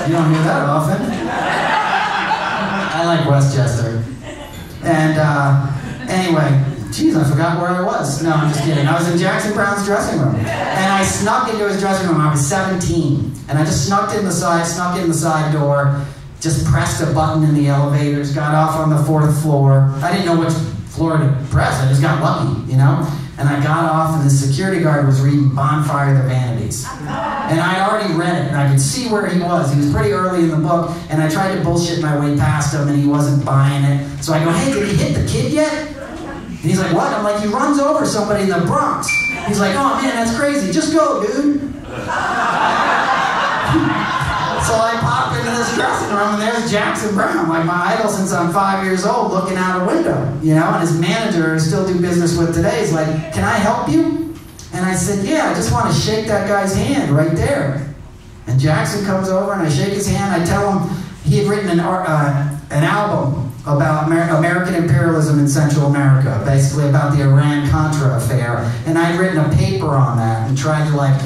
You don't hear that often. I like Westchester. And anyway, geez, I forgot where I was. No, I'm just kidding. I was in Jackson Brown's dressing room. And I snuck into his dressing room. I was 17. And I just snuck in the side door, just pressed a button in the elevators, got off on the 4th floor. I didn't know which floor to press. I just got lucky, you know? And I got off, and the security guard was reading Bonfire of the Vanities. And I already read it, and I could see where he was. He was pretty early in the book, and I tried to bullshit my way past him, and he wasn't buying it. So I go, hey, did he hit the kid yet? And he's like, what? I'm like, he runs over somebody in the Bronx. He's like, oh man, that's crazy. Just go, dude. So I pop into this dressing room, and there's Jackson Brown, like my idol since I'm 5 years old, looking out a window, you know, and his manager, I still do business with today, is like, can I help you? And I said, yeah, I just want to shake that guy's hand right there. And Jackson comes over, and I shake his hand. I tell him he had written an album about American imperialism in Central America, basically about the Iran-Contra affair. And I'd written a paper on that and tried to, like,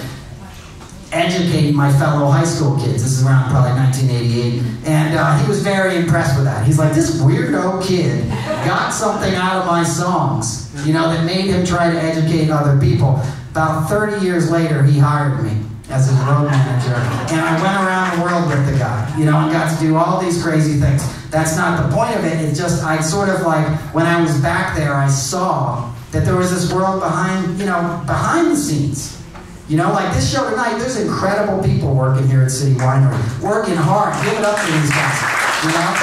educating my fellow high school kids. This is around probably 1988. And he was very impressed with that. He's like, this weirdo kid got something out of my songs, you know, that made him try to educate other people. About 30 years later, he hired me as his road manager. And I went around the world with the guy, you know, and got to do all these crazy things. That's not the point of it. It's just, I sort of like, when I was back there, I saw that there was this world behind, you know, behind the scenes. You know, like this show tonight, there's incredible people working here at City Winery, working hard. Give it up for these guys, you know?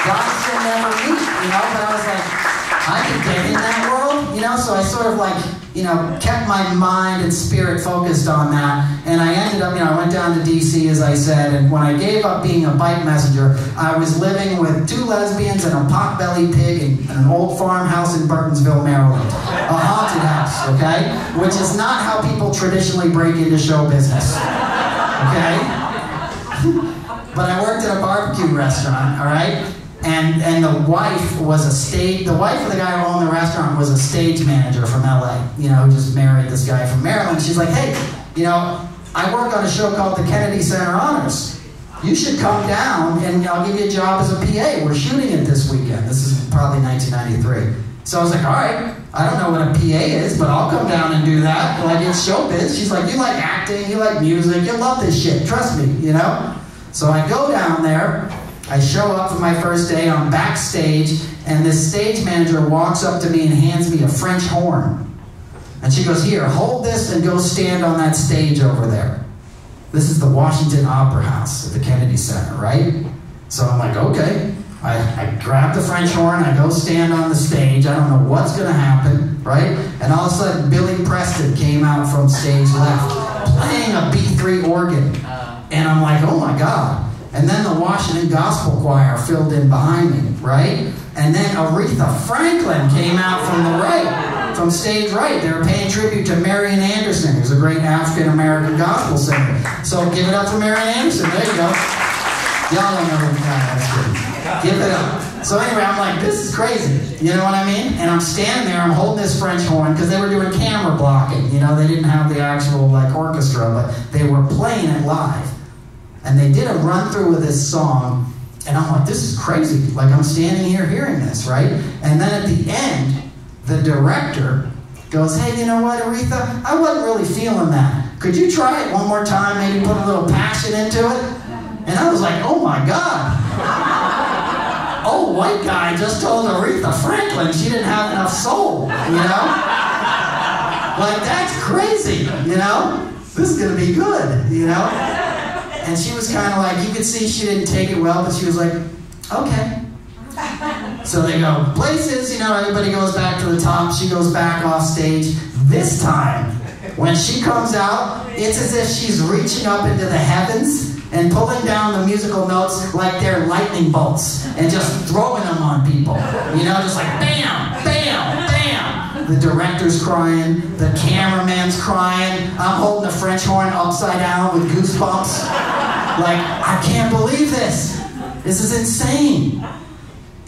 Guys you'll never meet, you know, but I was like, I could get in that world, you know, so I sort of like, you know, kept my mind and spirit focused on that, and I ended up, you know, I went down to DC, as I said, and when I gave up being a bike messenger, I was living with 2 lesbians and a pot-bellied pig in an old farmhouse in Burtonsville, Maryland. A haunted house, okay? Which is not how people traditionally break into show business, okay? But I worked at a barbecue restaurant, all right? And the wife was the wife of the guy who owned the restaurant was a stage manager from LA, you know, who just married this guy from Maryland. She's like, hey, you know, I work on a show called the Kennedy Center Honors. You should come down and I'll give you a job as a PA. We're shooting it this weekend. This is probably 1993. So I was like, all right, I don't know what a PA is, but I'll come down and do that. Like, it's showbiz. She's like, you like acting, you like music, you love this shit, trust me, you know? So I go down there. I show up for my first day, I'm backstage, and this stage manager walks up to me and hands me a French horn. And she goes, here, hold this and go stand on that stage over there. This is the Washington Opera House at the Kennedy Center, right? So I'm like, okay. I grab the French horn, I go stand on the stage, I don't know what's gonna happen, right? And all of a sudden, Billy Preston came out from stage left, playing a B3 organ. And I'm like, oh my God. And then the Washington Gospel Choir filled in behind me, right? And then Aretha Franklin came out from the right, from stage right. They were paying tribute to Marian Anderson, who's a great African-American gospel singer. So give it up for Marian Anderson. There you go. Y'all don't know who that is. Give it up. So anyway, I'm like, this is crazy. You know what I mean? And I'm standing there, I'm holding this French horn, because they were doing camera blocking. You know, they didn't have the actual, like, orchestra, but they were playing it live. And they did a run-through with this song, and I'm like, this is crazy. Like, I'm standing here hearing this, right? And then at the end, the director goes, hey, you know what, Aretha? I wasn't really feeling that. Could you try it one more time, maybe put a little passion into it? And I was like, oh my God. Old white guy just told Aretha Franklin she didn't have enough soul, you know? Like, that's crazy, you know? This is gonna be good, you know? And she was kind of like, you could see she didn't take it well, but she was like, okay. So they go, places, you know, everybody goes back to the top, she goes back off stage. This time, when she comes out, it's as if she's reaching up into the heavens and pulling down the musical notes like they're lightning bolts and just throwing them on people. You know, just like bam, bam, bam. The director's crying, the cameraman's crying, I'm holding the French horn upside down with goosebumps. Like, I can't believe this. This is insane.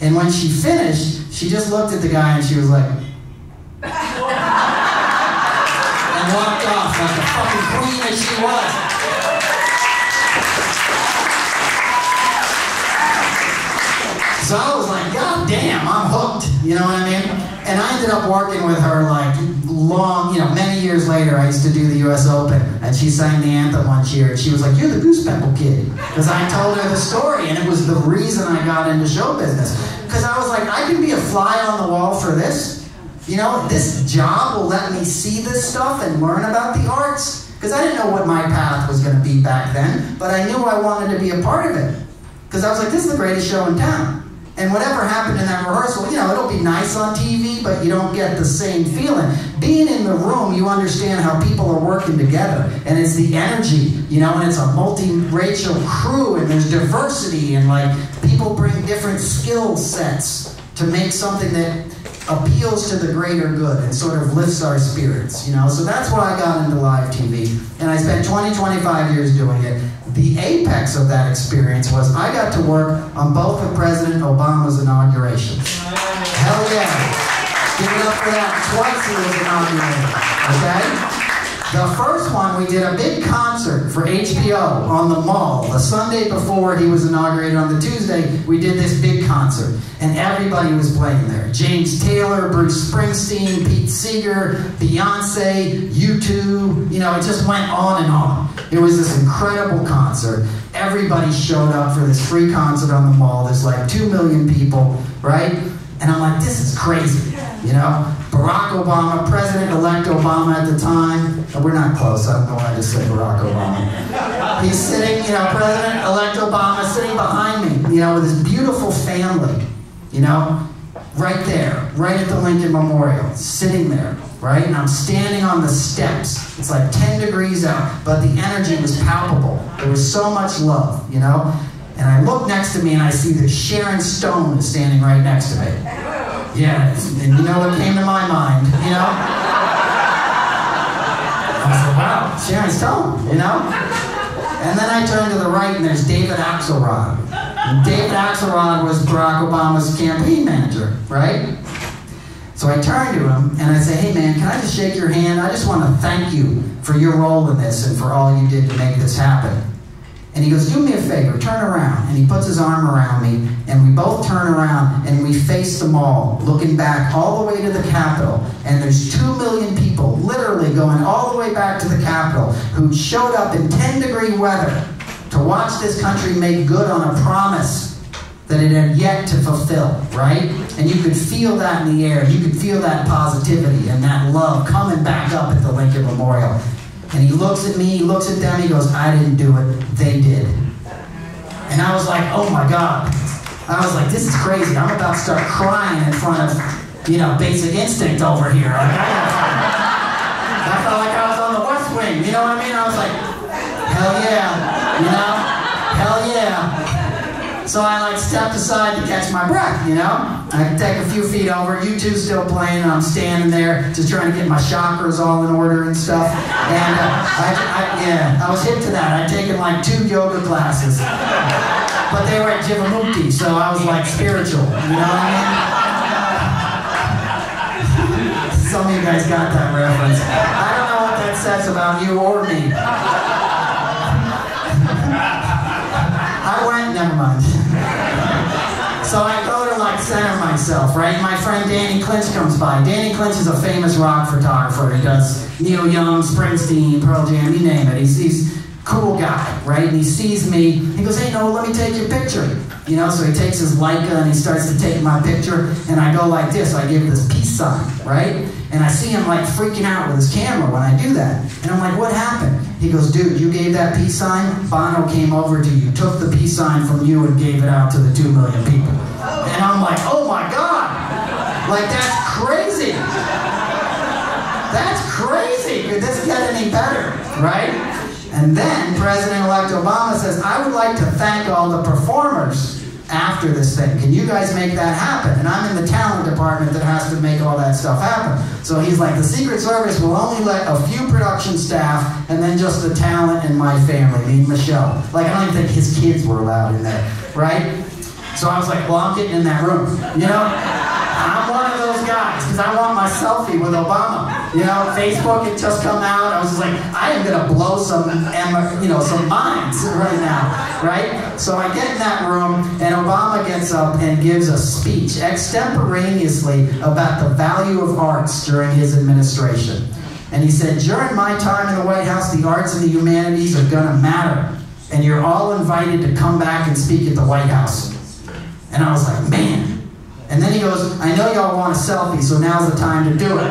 And when she finished, she just looked at the guy and she was like, and and walked off like the fucking queen that she was. So I was like, God damn, I'm hooked, you know what I mean? And I ended up working with her like long, many years later. I used to do the US Open, and she sang the anthem one year, and she was like, you're the Goose Pimple Kid. Because I told her the story, and it was the reason I got into show business. Because I was like, I can be a fly on the wall for this. This job will let me see this stuff and learn about the arts. Because I didn't know what my path was going to be back then, but I knew I wanted to be a part of it. Because I was like, this is the greatest show in town. And whatever happened in that rehearsal, it'll be nice on TV, but you don't get the same feeling. Being in the room, you understand how people are working together, and it's the energy, and it's a multi-racial crew, and there's diversity, and like people bring different skill sets to make something that appeals to the greater good and sort of lifts our spirits, So that's why I got into live TV, and I spent 25 years doing it. The apex of that experience was I got to work on both of President Obama's inaugurations. Hell yeah. Give it up for that. Twice he was inaugurated. Okay? The first one, we did a big concert for HBO on the Mall. The Sunday before he was inaugurated, on the Tuesday, we did this big concert. And everybody was playing there. James Taylor, Bruce Springsteen, Pete Seeger, Beyonce, U2. It just went on and on. It was this incredible concert. Everybody showed up for this free concert on the Mall. There's like 2 million people, right? And I'm like, this is crazy, Barack Obama, President-elect Obama at the time. We're not close, I don't know why I just said Barack Obama. He's sitting, President-elect Obama sitting behind me, with his beautiful family, right there, right at the Lincoln Memorial, sitting there, right? And I'm standing on the steps. It's like 10 degrees out, but the energy was palpable. There was so much love, And I look next to me and I see that Sharon Stone is standing right next to me. Yeah, and you know what came to my mind, I said, wow, Sharon Stone, And then I turn to the right and there's David Axelrod. And David Axelrod was Barack Obama's campaign manager, right? So I turn to him and I say, hey man, can I just shake your hand? I just want to thank you for your role in this and for all you did to make this happen. And he goes, do me a favor, turn around. And he puts his arm around me, and we both turn around, and we face the mall, looking back all the way to the Capitol. And there's 2 million people, literally going all the way back to the Capitol, who showed up in 10-degree weather to watch this country make good on a promise that it had yet to fulfill, right? And you could feel that in the air. You could feel that positivity and that love coming back up at the Lincoln Memorial. And he looks at me, he looks at them, he goes, I didn't do it, they did. And I was like, oh my God. I was like, this is crazy. I'm about to start crying in front of, Basic Instinct over here. Like, I felt like I was on the West Wing, you know what I mean? I was like, hell yeah, hell yeah. So I stepped aside to catch my breath, I take a few feet over, U2's still playing, and I'm standing there just trying to get my chakras all in order and stuff. And I was hip to that. I'd taken 2 yoga classes. But they were at Jivamukti, so I was spiritual, you know what I mean? Some of you guys got that reference. I don't know what that says about you or me. Never mind. So I go to center myself, right? My friend Danny Clinch comes by. Danny Clinch is a famous rock photographer. He does Neil Young, Springsteen, Pearl Jam, you name it. He's a cool guy, right? And he sees me. He goes, hey, Noel, let me take your picture. So he takes his Leica and he starts to take my picture. And I go like this. I give this peace sign, right? And I see him freaking out with his camera when I do that. And I'm like, what happened? He goes, dude, you gave that peace sign? Bono came over to you, took the peace sign from you and gave it out to the 2 million people. And I'm like, oh my God. That's crazy. That's crazy. Could this get any better, right? And then President-elect Obama says, I would like to thank all the performers after this thing. Can you guys make that happen? And I'm in the talent department that has to make all that stuff happen. So he's like, the Secret Service will only let a few production staff and then just the talent and my family, me and Michelle. I don't even think his kids were allowed in there, right? So I was like, well, I'm getting in that room, I'm one of those guys, because I want my selfie with Obama. You know, Facebook had just come out. I was just like, I am gonna blow some minds right now, right? So I get in that room, and Obama gets up and gives a speech extemporaneously about the value of arts during his administration. And he said, during my time in the White House, the arts and the humanities are gonna matter. And you're all invited to come back and speak at the White House. And I was like, man. And then he goes, I know y'all want a selfie, so now's the time to do it.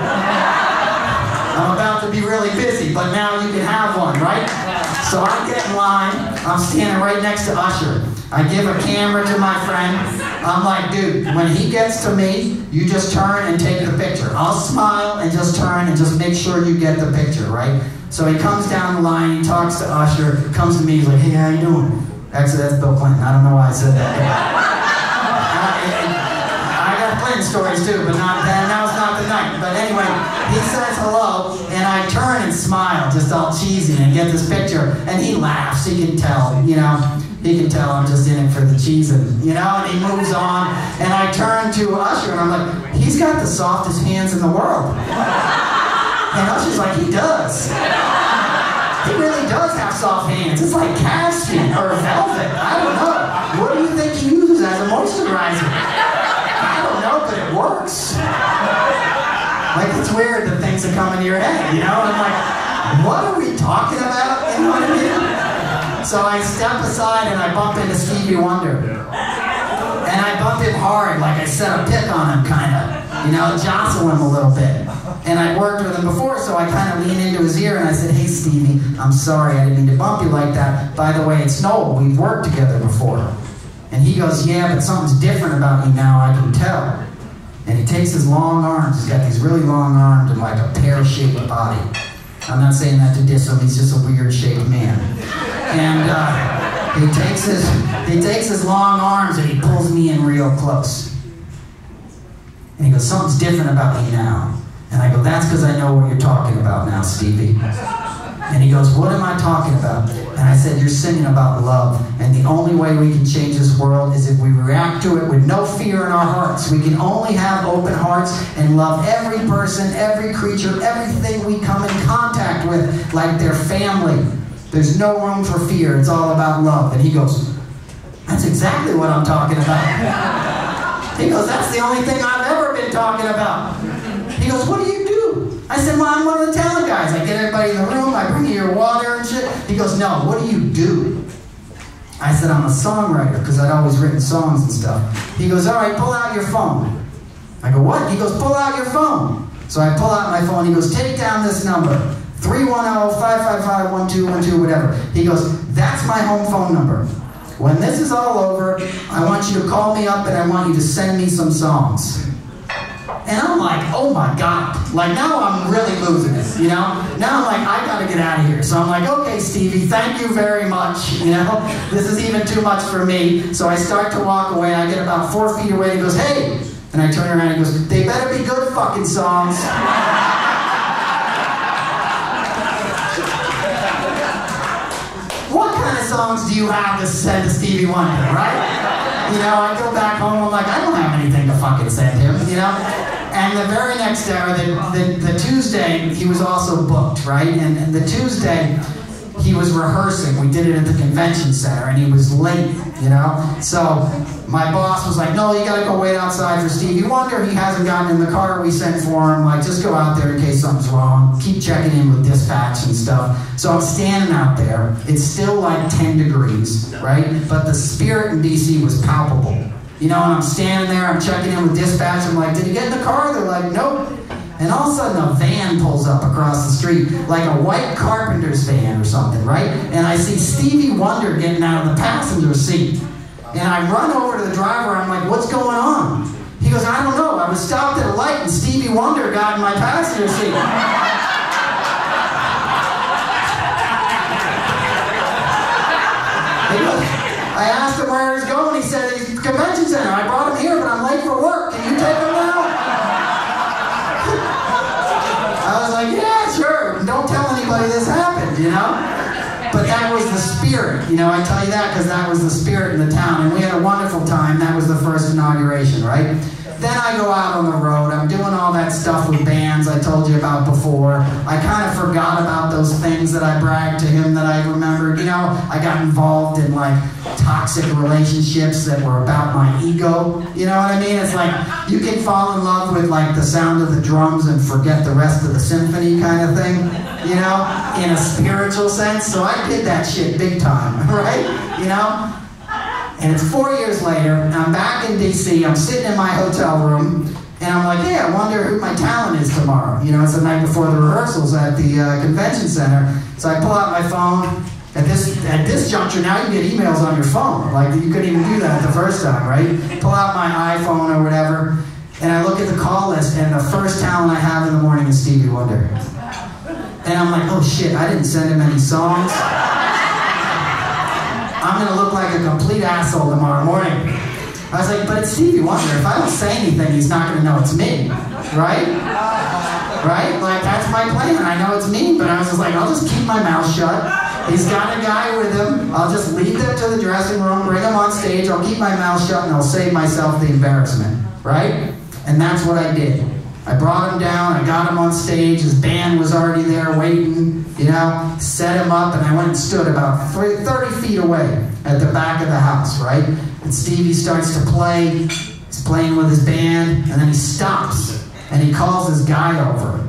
I'm about to be really busy, but now you can have one, right? So I get in line. I'm standing right next to Usher. I give a camera to my friend. I'm like, dude, when he gets to me, you just turn and take the picture. I'll smile and just turn and just make sure you get the picture, right? So he comes down the line, he talks to Usher, comes to me, he's like, hey, how you doing? Actually, that's Bill Clinton. I don't know why I said that. Stories too, but now's not the night. But anyway, he says hello, and I turn and smile, just all cheesy, and get this picture, and he laughs. He can tell, you know, he can tell I'm just in it for the cheesing, you know, and he moves on, and I turn to Usher, and I'm like, he's got the softest hands in the world. And Usher's like, he does. He really does have soft hands. It's like calfskin or velvet. I don't know. What do you think he uses as a moisturizer? But it works. Like, it's weird the things that come into your head, you know? And I'm like, what are we talking about? You know what I mean? So I step aside and I bump into Stevie Wonder. And I bump him hard, like I set a pick on him, kind of. You know, jostle him a little bit. And I'd worked with him before, so I kind of leaned into his ear and I said, hey, Stevie, I'm sorry, I didn't mean to bump you like that. By the way, it's Noel. We've worked together before. And he goes, yeah, but something's different about you now, I can tell. And he takes his long arms, he's got these really long arms and like a pear-shaped body. I'm not saying that to diss him, he's just a weird-shaped man. And he takes his long arms and he pulls me in real close. And he goes, something's different about me now. And I go, that's because I know what you're talking about now, Stevie. And he goes, what am I talking about? And I said, you're singing about love. And the only way we can change this world is if we react to it with no fear in our hearts. We can only have open hearts and love every person, every creature, everything we come in contact with like their family. There's no room for fear. It's all about love. And he goes, that's exactly what I'm talking about. He goes, that's the only thing I've ever been talking about. He goes, what do you do? I said, well, I'm one of the talent guys. I get everybody in the room, I bring you your water and shit. He goes, no, what do you do? I said, I'm a songwriter, because I'd always written songs and stuff. He goes, all right, pull out your phone. I go, what? He goes, pull out your phone. So I pull out my phone. He goes, take down this number, 310-555-1212, whatever. He goes, that's my home phone number. When this is all over, I want you to call me up and I want you to send me some songs. And I'm like, oh my God. Like, now I'm really losing it, you know? Now I'm like, I gotta get out of here. So I'm like, okay, Stevie, thank you very much, you know? This is even too much for me. So I start to walk away. I get about 4 feet away. He goes, hey. And I turn around and he goes, they better be good fucking songs. What kind of songs do you have to send to Stevie Wonder, right? You know, I go back home, I'm like, I don't have anything to fucking send him, you know? And the very next day, or the Tuesday, he was also booked, right? And the Tuesday, he was rehearsing. We did it at the convention center, and he was late, you know? So my boss was like, no, you gotta go wait outside for Stevie Wonder. He hasn't gotten in the car we sent for him. Like, just go out there in case something's wrong. Keep checking in with dispatch and stuff. So I'm standing out there. It's still like 10 degrees, right? But the spirit in DC was palpable. You know, and I'm standing there, I'm checking in with dispatch. I'm like, did he get in the car? They're like, nope. And all of a sudden a van pulls up across the street, like a white carpenter's van or something, right? And I see Stevie Wonder getting out of the passenger seat. And I run over to the driver, I'm like, what's going on? He goes, I don't know, I was stopped at a light and Stevie Wonder got in my passenger seat. I asked him where he was going, he said, he's convention center. I brought him here, but I'm late for work. Can you take him now? I was like, yeah, sure. Don't tell anybody this happened, you know? But that was the spirit, you know, I tell you that because that was the spirit in the town. And we had a wonderful time. That was the first inauguration, right? then I go out on the road. I'm doing all that stuff with bands I told you about before. I kind of forgot about those things that I bragged to him that I remembered. You know, I got involved in like toxic relationships that were about my ego. You know what I mean? It's like you can fall in love with like the sound of the drums and forget the rest of the symphony kind of thing. You know, in a spiritual sense. So I did that shit big time, right? You know? And it's 4 years later, and I'm back in D.C., I'm sitting in my hotel room, and I'm like, hey, I wonder who my talent is tomorrow. You know, it's the night before the rehearsals at the convention center. So I pull out my phone. At this juncture, now you get emails on your phone. Like, you couldn't even do that the first time, right? Pull out my iPhone or whatever, and I look at the call list, and the first talent I have in the morning is Stevie Wonder. And I'm like, oh shit, I didn't send him any songs. I'm gonna look like a complete asshole tomorrow morning. I was like, but it's Stevie Wonder. If I don't say anything, he's not gonna know it's me, right? Right? Like, that's my plan. I know it's me, but I was just like, I'll just keep my mouth shut. He's got a guy with him. I'll just lead them to the dressing room, bring him on stage, I'll keep my mouth shut, and I'll save myself the embarrassment, right? And that's what I did. I brought him down, I got him on stage, his band was already there waiting, you know, set him up, and I went and stood about 30 feet away at the back of the house, right? And Stevie starts to play, he's playing with his band, and then he stops, and he calls his guy over.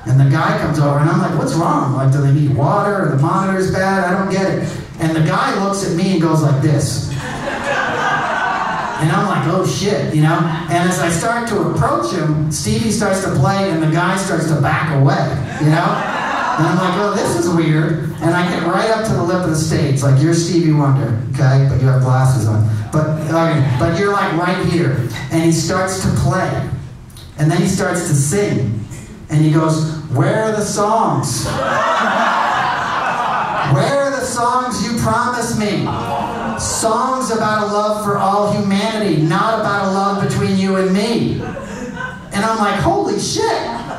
And the guy comes over, and I'm like, what's wrong? Like, do they need water, or the monitor's bad? I don't get it. And the guy looks at me and goes like this. And I'm like, oh shit, you know? And as I start to approach him, Stevie starts to play and the guy starts to back away, you know? And I'm like, oh, this is weird. And I get right up to the lip of the stage, like, you're Stevie Wonder, okay? But you have glasses on. But you're like right here. And he starts to play. And then he starts to sing. And he goes, where are the songs? Where are the songs you promised me? Songs about a love for all humanity, not about a love between you and me. And I'm like, holy shit,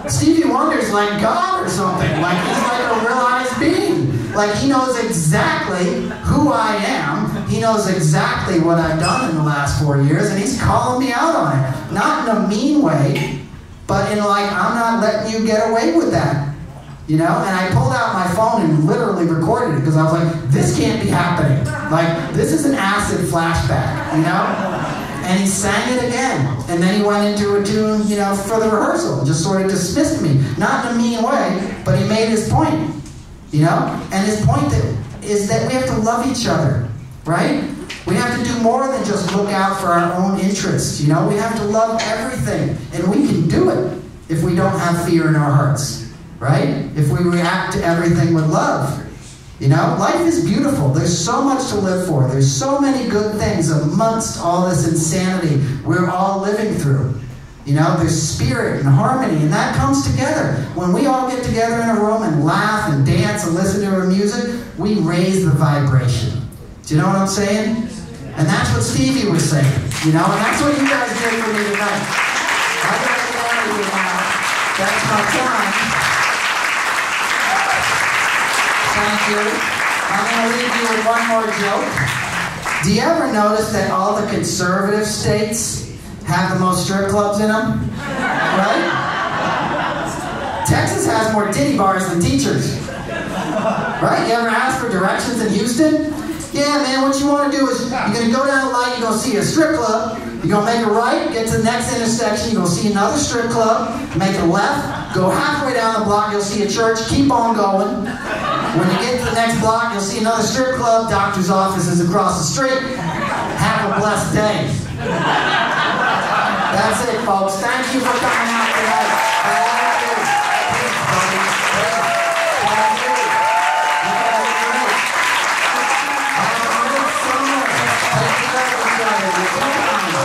Stevie Wonder's like God or something. Like, he's like a realized being. Like, he knows exactly who I am. He knows exactly what I've done in the last 4 years, and he's calling me out on it. Not in a mean way, but in like, I'm not letting you get away with that. You know, and I pulled out my phone and literally recorded it because I was like, this can't be happening. Like, this is an acid flashback, you know? And he sang it again. And then he went into a tune, you know, for the rehearsal. Just sort of dismissed me. Not in a mean way, but he made his point, you know? And his point is that we have to love each other, right? We have to do more than just look out for our own interests, you know? We have to love everything. And we can do it if we don't have fear in our hearts. Right? If we react to everything with love. You know, life is beautiful. There's so much to live for. There's so many good things amongst all this insanity we're all living through. You know, there's spirit and harmony, and that comes together. When we all get together in a room and laugh and dance and listen to our music, we raise the vibration. Do you know what I'm saying? And that's what Stevie was saying. You know, and that's what you guys did for me tonight. I gotta get out of here now. That's my time. Thank you. I'm going to leave you with one more joke. Do you ever notice that all the conservative states have the most strip clubs in them? Right? Texas has more titty bars than teachers. Right? You ever ask for directions in Houston? Yeah, man, what you want to do is you're going to go down the light, you're going to see a strip club, you're going to make a right, get to the next intersection, you're going to see another strip club, make a left, go halfway down the block, you'll see a church, keep on going. When you get to the next block, you'll see another strip club, doctor's office is across the street. Have a blessed day. That's it, folks. Thank you for coming out tonight. I love you. Thanks, buddy. Thank you. You guys are great. Have a good summer. Take care of each other. You're welcome.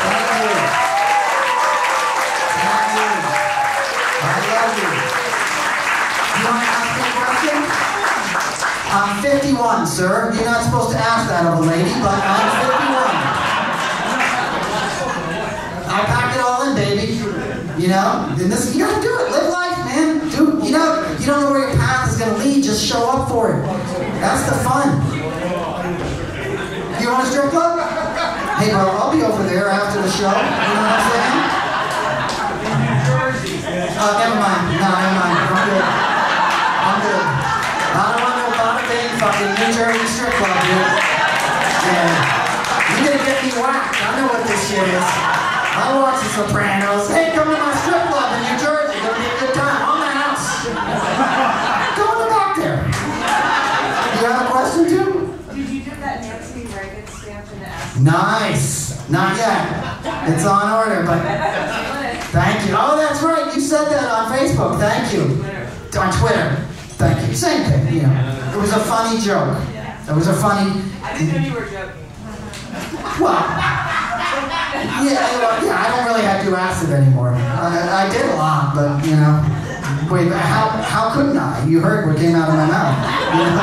Thank you. Thank you. I love you. You want to ask me a question? I'm 51, sir. You're not supposed to ask that of a lady, but I'm 51. I packed it all in, baby. You know? And this, you gotta do it. Live life, man. Dude, you don't know where your path is gonna lead. Just show up for it. That's the fun. You want a strip club? Hey, bro, I'll be over there after the show. You know what I'm saying? Never mind. No, never mind. I'm good. I'm good. I don't want no bada bing fucking New Jersey strip club, dude. Yeah. You're gonna get me whacked. I know what this shit is. I watch The Sopranos. Hey, come to my strip club in New Jersey. Gonna be a good time. On the house. Go in the back there. You have a question, too? Did you get that Nancy Reagan stamp in the ass? Nice. Not yet. It's on order, but thank you. Oh, that's right. You said that on Facebook. Thank you. On Twitter. Thank you. Same thing. You know, it was a funny joke. It was a funny. I didn't know you were joking. Well, yeah. I don't really have to do acid anymore. I did a lot, but you know. Wait, how couldn't I? You heard what came out of my mouth. You know?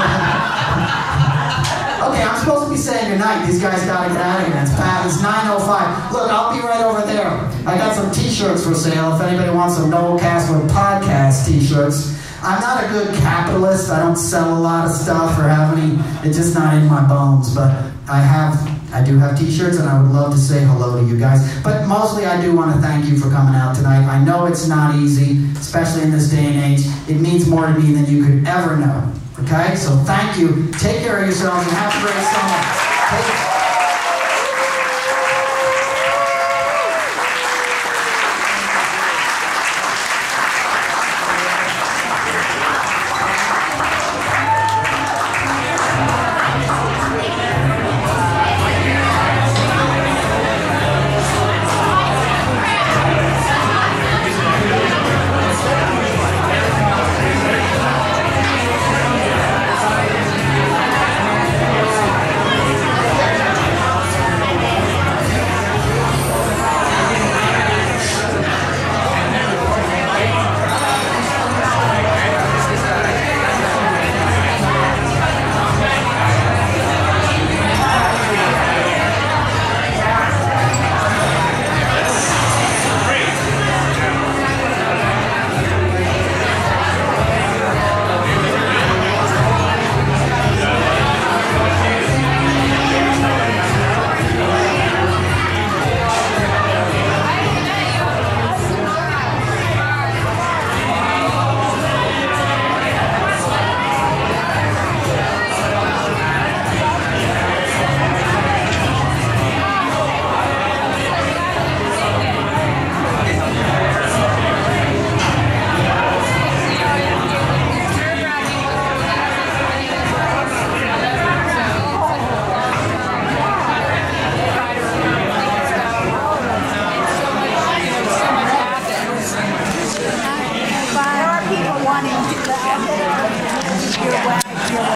Okay, I'm supposed to be saying goodnight. These guys gotta get out of here. It's 9:05. Look, I'll be right over there. I got some t-shirts for sale if anybody wants some Noel Casler Podcast t-shirts. I'm not a good capitalist. I don't sell a lot of stuff or have any. It's just not in my bones. But I do have t-shirts, and I would love to say hello to you guys. But mostly I do want to thank you for coming out tonight. I know it's not easy, especially in this day and age. It means more to me than you could ever know. Okay? So thank you. Take care of yourselves and have a great summer.